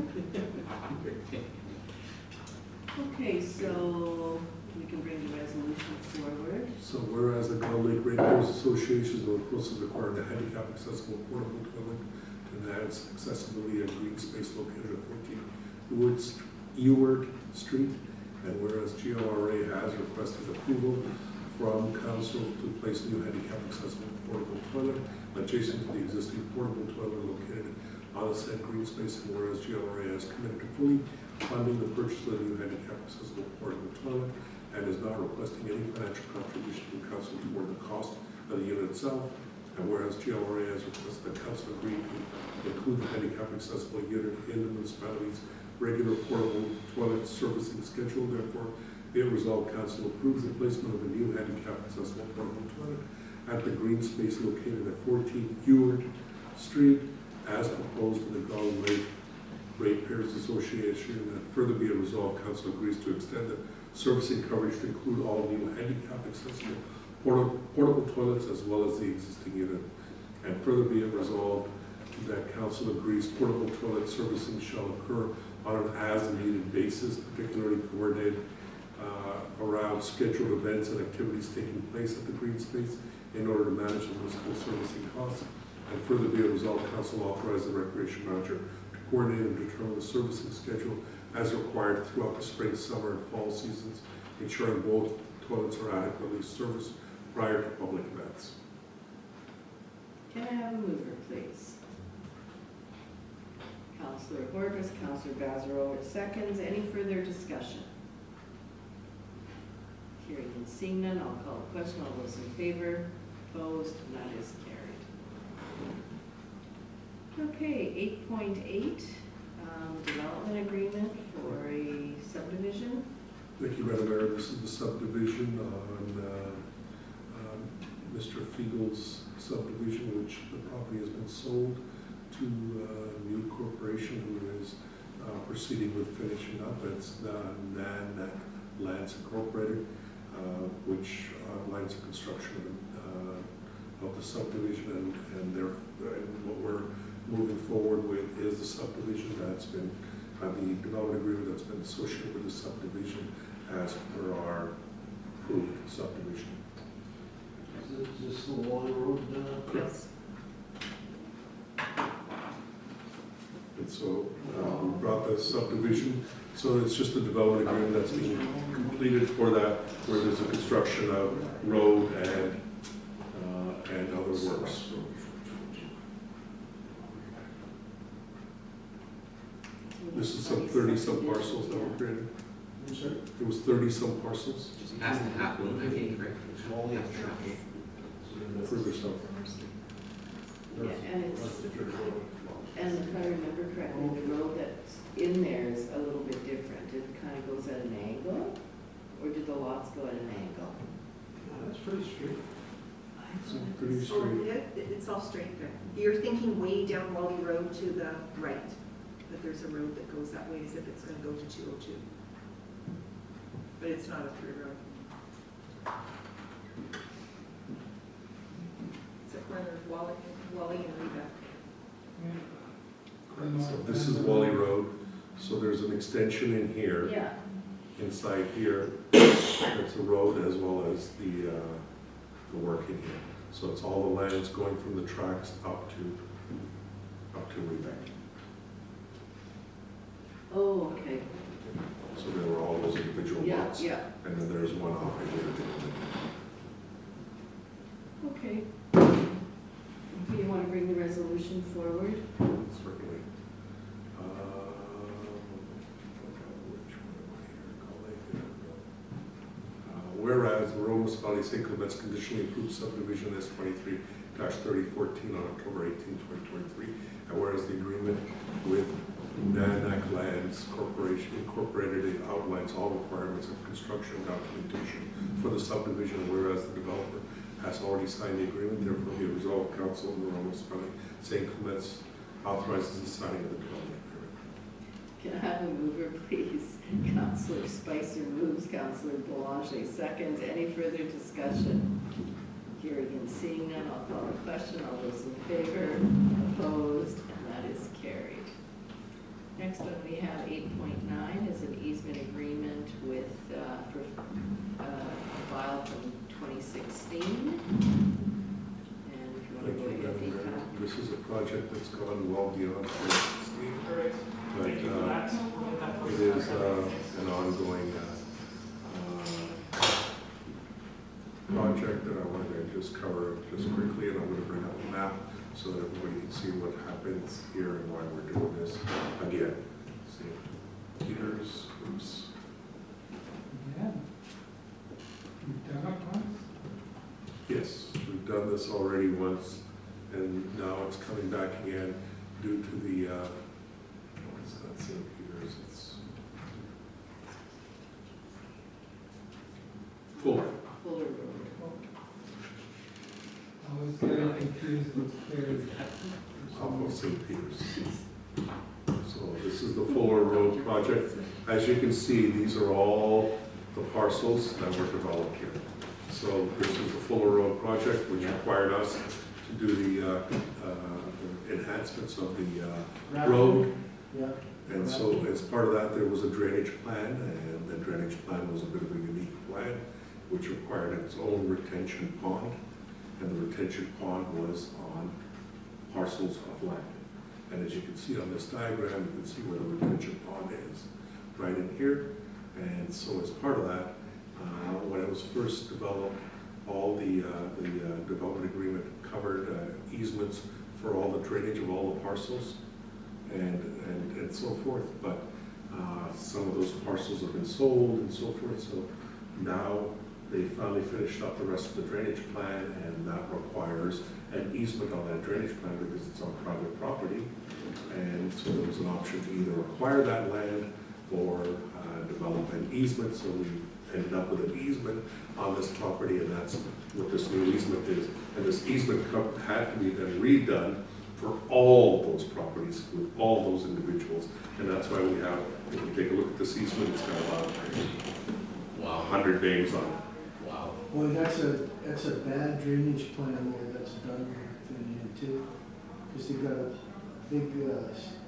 Okay, so we can bring the resolution forward. So whereas the Gull Lake Ratepayers Association is in the process of acquiring a handicap accessible portable toilet to enhance accessibility and green space located at 14 Ewart Street, and whereas GLRA has requested approval from council to place new handicap accessible portable toilet adjacent to the existing portable toilet located on the said green space, and whereas GLRA has committed to fully funding the purchase of the new handicap accessible portable toilet and is not requesting any financial contribution from council toward the cost of the unit itself, and whereas GLRA has requested that council agree to include the handicap accessible unit in the municipality's regular portable toilet servicing schedule, therefore be it resolved, council approves the placement of a new handicap accessible portable toilet at the green space located at 14 Ewart Street as proposed by the Gull Lake Ratepayers Association, and further be it resolved, council agrees to extend the servicing coverage to include all new handicap accessible portable toilets as well as the existing unit, and further be it resolved that council agrees portable toilet servicing shall occur on an as-needed basis, particularly coordinated around scheduled events and activities taking place at the green space in order to manage the municipal servicing costs. And further be it resolved, council authorize the recreation manager to coordinate and determine the servicing schedule as required throughout the spring, summer, and fall seasons, ensuring both toilets are adequately serviced prior to public events. Can I have a mover, please? Councillor Horgus, Councillor Bazarova seconds. Any further discussion? Hearing and seeing none, I'll call the question. All those in favor? Opposed? And that is carried. Okay, 8.8, development agreement for a subdivision. Thank you, Madam Mayor. This is the subdivision on Mr. Fiegel's subdivision, which the property has been sold to a new corporation who is proceeding with finishing up. It's Nanac Lands Incorporated, which outlines the construction of the subdivision, and what we're moving forward with is the subdivision that's been, the development agreement that's been associated with the subdivision as per our approved subdivision. Is this the Wally Road? Yes. And so we brought the subdivision, so it's just the development agreement that's being completed for that, where there's a construction of road and other works. This is some 30-some parcels that were created. I'm sorry? It was 30-some parcels, Just past the half moon, I think, right? Wally. further south. Yeah, and if I remember correctly, the road that's in there is a little bit different. It kind of goes at an angle, or did the lots go at an angle? That's pretty straight. It's pretty So straight. it's all straight there. You're thinking way down Wally Road to the right, that there's a road that goes that way as if it's gonna go to 202. But it's not a through road. It's a corner of Wally and Reba. So this is Wally Road, so there's an extension in here, Yeah, inside here. It's a road as well as the work in here. So it's all the lands going from the tracks up to Rebec. oh, okay, So there were all those individual yeah, lots. yeah, And then there's one off of here. okay. Do you want to bring the resolution forward? Certainly. Which one am I here? Whereas the Rural Municipality of St. Clement's conditionally approved subdivision S 23-3014 on October 18, 2023, and whereas the agreement with Nanac Lands Corporation Incorporated outlines all requirements of construction documentation for the subdivision, whereas the developer has already signed the agreement, therefore be resolved, Council of the Rural Municipality of St. Clement's authorizes the signing of the development agreement. Can I have a mover, please? Councillor Spicer moves, Councillor Boulanger seconds. Any further discussion? Hearing and seeing none, I'll call the question. All those in favor, opposed, and that is carried. Next one, we have 8.9 is an easement agreement with, for a file from 2016. And if you want to Thank go you, ahead, Madam Mayor. Deepak. This is a project that's gone well beyond 2016, but Thank you for that. it is an ongoing project that I wanted to just cover just quickly, and I'm going to bring up a map so that everybody can see what happens here and why we're doing this again. See, Peters, oops. Yeah. You've done it once? Yes, we've done this already once, and now it's coming back again due to the, it's not St. Peter's, it's Fuller. Fuller Road. I was getting confused with Perry. Off of St. Peter's. So this is the Fuller Road project. As you can see, these are all the parcels that were developed here. So this is the Fuller Road project, which required us to do the enhancements of the road. Yeah. And so as part of that, there was a drainage plan, and the drainage plan was a bit of a unique plan, which required its own retention pond. And the retention pond was on parcels of land. And as you can see on this diagram, you can see where the retention pond is, right in here. And so as part of that, when it was first developed, all the development agreement covered easements for all the drainage of all the parcels and so forth. But some of those parcels have been sold and so forth. So now they finally finished up the rest of the drainage plan, and that requires an easement on that drainage plan because it's on private property. And so there was an option to either acquire that land for development easement, so we ended up with an easement on this property, and that's what this new easement is. And this easement had to be then redone for all those properties, with all those individuals, and that's why we have, if you take a look at this easement, it's got about Wow. 100 names on it. Wow. Boy, that's a bad drainage plan there that's done in too. Because they've got a big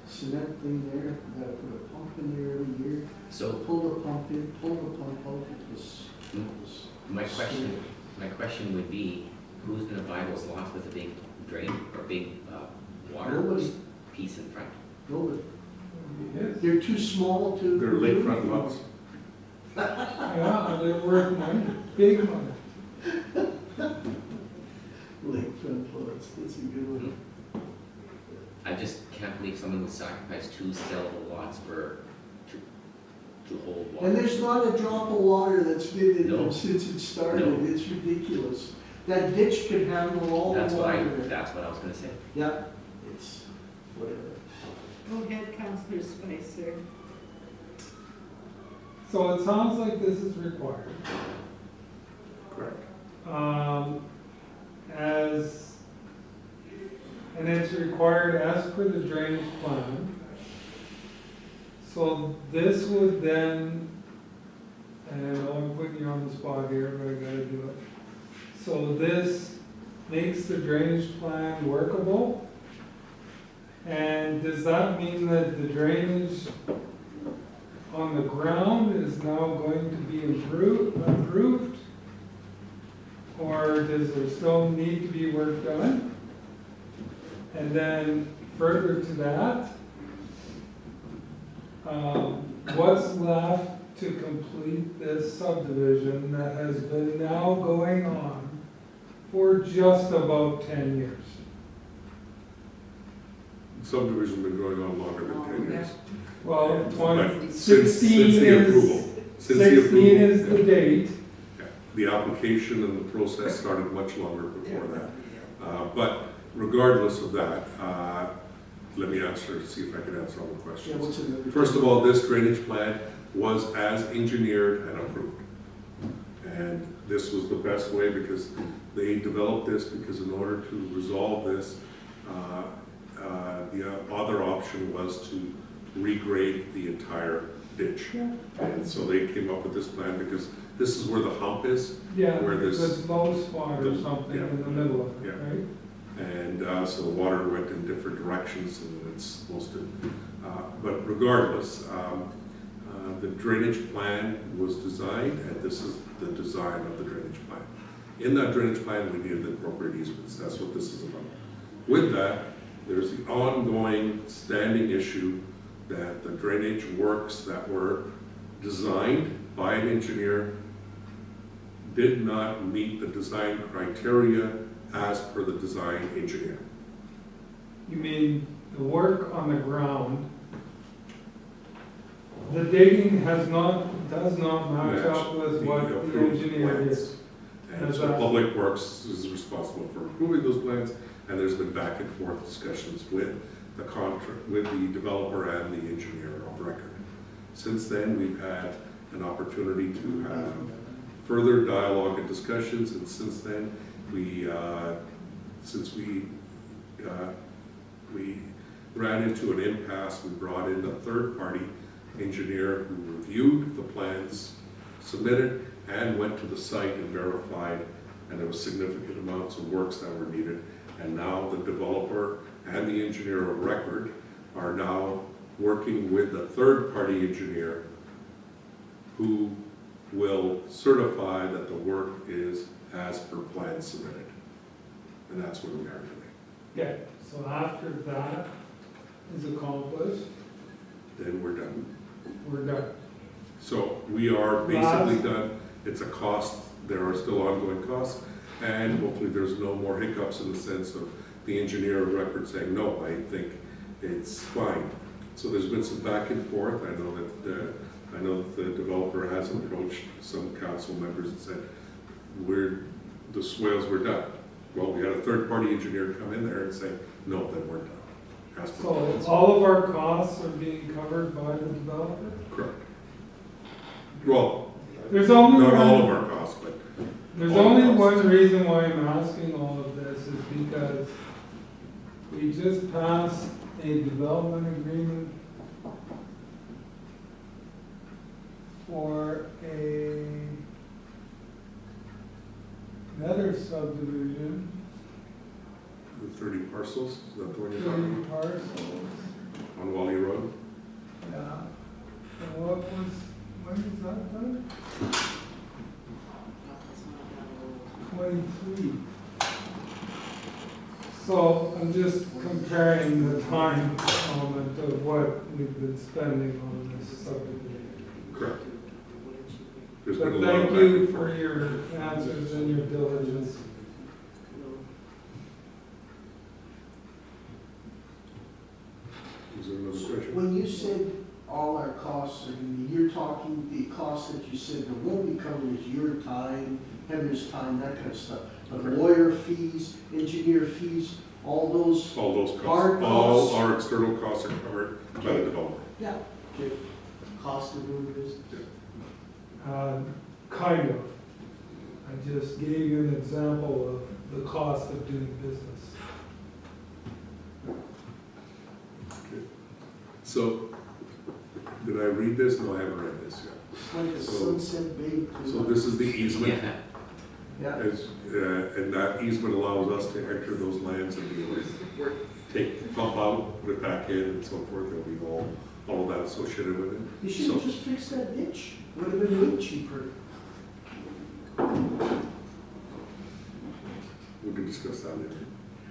cement thing there, you gotta put a pump in there every year. So Pull the pump in, pull the pump out, it was my question would be, who's gonna buy those lots with a big drain or big water Nobody. piece in front? nobody. Yes. They're too small to. They're lakefront lots. Yeah, they're worth money, big money. Lakefront lots, that's a good one. I just can't believe someone would sacrifice 2 sellable lots to hold water. And there's not a drop of water that's been in No. them since it started, No. it's ridiculous. That ditch could handle all the That's what water. that's what I was gonna say. Yeah, it's whatever. Go ahead, Councillor Spicer. So it sounds like this is required. Correct. And it's required as per the drainage plan. So this would then, and I know I'm putting you on the spot here, but I gotta do it. So this makes the drainage plan workable? And does that mean that the drainage on the ground is now going to be improved? Or does there still need to be work done? And then further to that, what's left to complete this subdivision that has been now going on for just about 10 years? Subdivision been going on longer than 10 years. Well, But 16 the is, approval. Since the 16 approval, is the date. yeah. The application and the process started much longer before that. But regardless of that, let me see if I can answer all the Yeah, questions. what's another? First of all, this drainage plan was as engineered and approved. And this was the best way because they developed this because in order to resolve this, the other option was to regrade the entire ditch. And so they came up with this plan because this is where the hump is. Yeah, Where this- there's low spot or something Yeah. in the middle of it, Yeah. right? And so the water went in different directions than it's supposed to. But regardless, the drainage plan was designed, and this is the design of the drainage plan. In that drainage plan, we needed the appropriate easements. That's what this is about. With that, there's the ongoing standing issue that the drainage works that were designed by an engineer did not meet the design criteria as per the design engineer. You mean the work on the ground, the digging does not match up with what the approved engineer did. plans. And so Public Works is responsible for approving those plans, and there's been back and forth discussions with the contract, with the developer and the engineer of record. Since then, we've had an opportunity to have further dialogue and discussions, and since then, we ran into an impasse. We brought in a third-party engineer who reviewed the plans submitted and went to the site and verified, and there was significant amounts of works that were needed. And now the developer and the engineer of record are now working with the third-party engineer who will certify that the work is as per plan submitted. And that's where we are today. Okay, so after that is accomplished, Then we're done. we're done. So we are basically done. It's a cost, there are still ongoing costs, and hopefully there's no more hiccups in the sense of the engineer of record saying, no, I think it's fine. So there's been some back and forth. I know that the developer has approached some council members and said, the swales were done. Well, we had a third-party engineer come in there and say, no, then we're done. as per So policy. all of our costs are being covered by the developer? Correct. Well, There's only not all of one, our costs, but there's all only costs. one reason why I'm asking all of this is because we just passed a development agreement for another subdivision, the 30 parcels, is that the one you're 30 talking parcels, about? On Wally Road? yeah. And what was, when is that done? 23. So I'm just comparing the time element of what we've been spending on this subdivision. Correct. There's been a But lot of thank back you and for forth. your answers and your diligence. Is there another question? When you said all our costs are gonna be, you're talking the costs that you said that won't be covered is your time, Heather's time, that kind of stuff. But lawyer fees, engineer fees, all those, All those Hard costs, all costs. our external costs are covered by the developer. yeah, okay, cost of doing business. Kind of. I just gave you an example of the cost of doing business. Okay. So, did I read this? No, I haven't read this yet. It's like a So- sunset bank. So this is the easement, Yeah, Yeah, and that easement allows us to enter those lands and be able to pump out, put it back in and so forth. There'll be all of that associated with it. you should have So- just fixed that ditch, would have been way cheaper. We can discuss that later.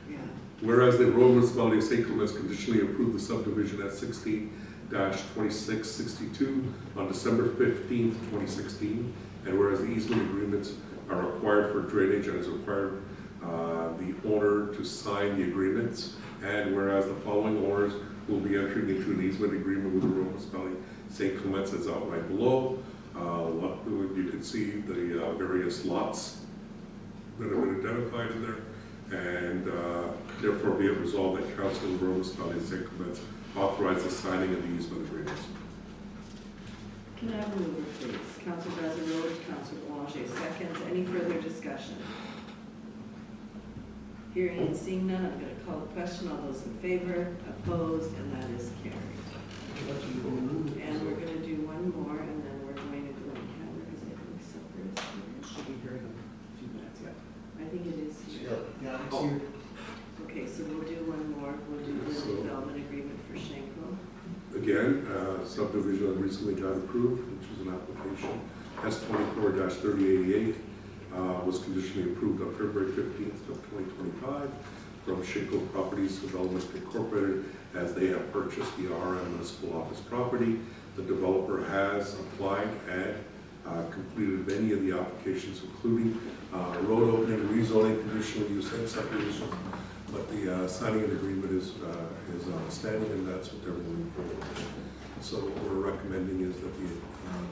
Yeah. Whereas the Royal Municipality of St. Clements conditionally approved the subdivision at 16-2662 on December 15th, 2016, and whereas the easement agreements are required for drainage and is required the owner to sign the agreements, and whereas the following owners will be entering into an easement agreement with the Royal Municipality of St. Clements as outlined below. You can see the various lots that have been identified in there, and therefore be it resolved that Council of the Royal Municipality of St. Clements authorize the signing of the easement agreements. Can I have a mover, please? Council Brazeroach, Council Boulanger seconds. Any further discussion? Hearing and seeing none, I'm going to call the question. All those in favor, opposed, and that is carried. And we're going to do one more, and then we're going to go in camera, because I think supper is here. Should be here in a few minutes, yeah. I think it is here. Yeah, it's here. Okay, so we'll do one more. We'll do the So- development agreement for Schenko. Again, subdivision that recently got approved, which was an application, S24-3088, was conditionally approved on February 15th of 2025 from Schenko Properties Development Incorporated, as they have purchased the RM Municipal Office property. The developer has applied and completed many of the applications, including road opening, rezoning, conditional use, and subdivision. But the signing of the agreement is outstanding, and that's what they're moving forward with. So what we're recommending is that we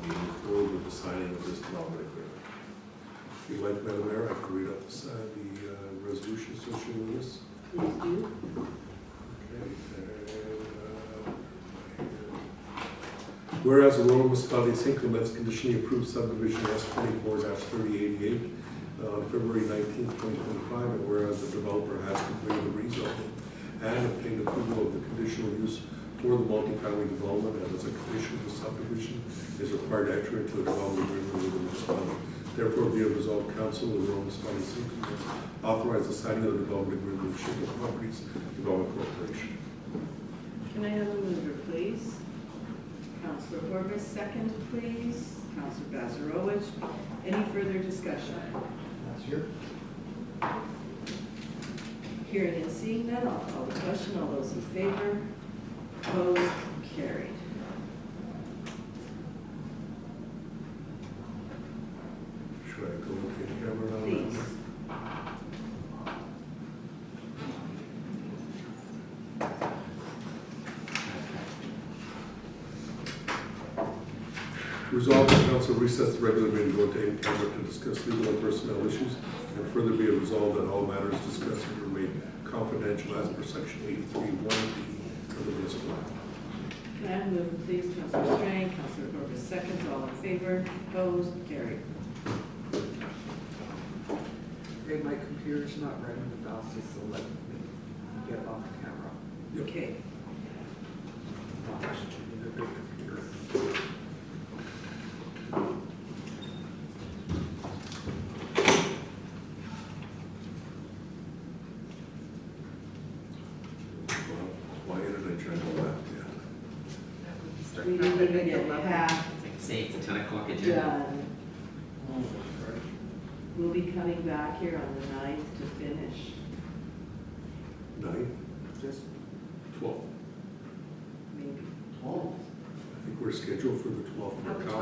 move forward with the signing of this development agreement. If you'd like, Madam Mayor, I can read up the resolution associated with this. Please do. Whereas the Royal Municipality of St. Clements conditionally approved subdivision S24-3088 on February 19th, 2025, and whereas the developer has completed the rezoning and obtained approval of the conditional use for the multifamily development, and as a condition of the subdivision is required to enter into a development agreement with the municipality. Therefore, be it resolved, Council of the Royal Municipality of St. Clements authorize the signing of the development agreement with Schenko Properties Development Corporation. Can I have a mover, please? Councilor Horbis, second, please. Councilor Brazeroach. Any further discussion? That's here. Hearing and seeing none, I'll call the question. All those in favor? Opposed? Carried. Should I go look at camera now? Please. Resolved that the council recess the regular meeting, go into in-camera to discuss legal and personnel issues, and further be it resolved that all matters discussed will remain confidential as per section 83(1) for the municipal. Can move please, Councillor Strang, Councillor Corbus seconds, all in favor, opposed, carried. Okay, my computer's not running the fastest, so let me get off camera. Okay. Need a big computer. Well, why internet channel left, yeah. Start We didn't back even at get 11. half Say it's a 10 o'clock agenda. done. We'll be coming back here on the 9th to finish. 9, Just 12. Maybe. Oh. I think we're scheduled for the 12th for On the Cal.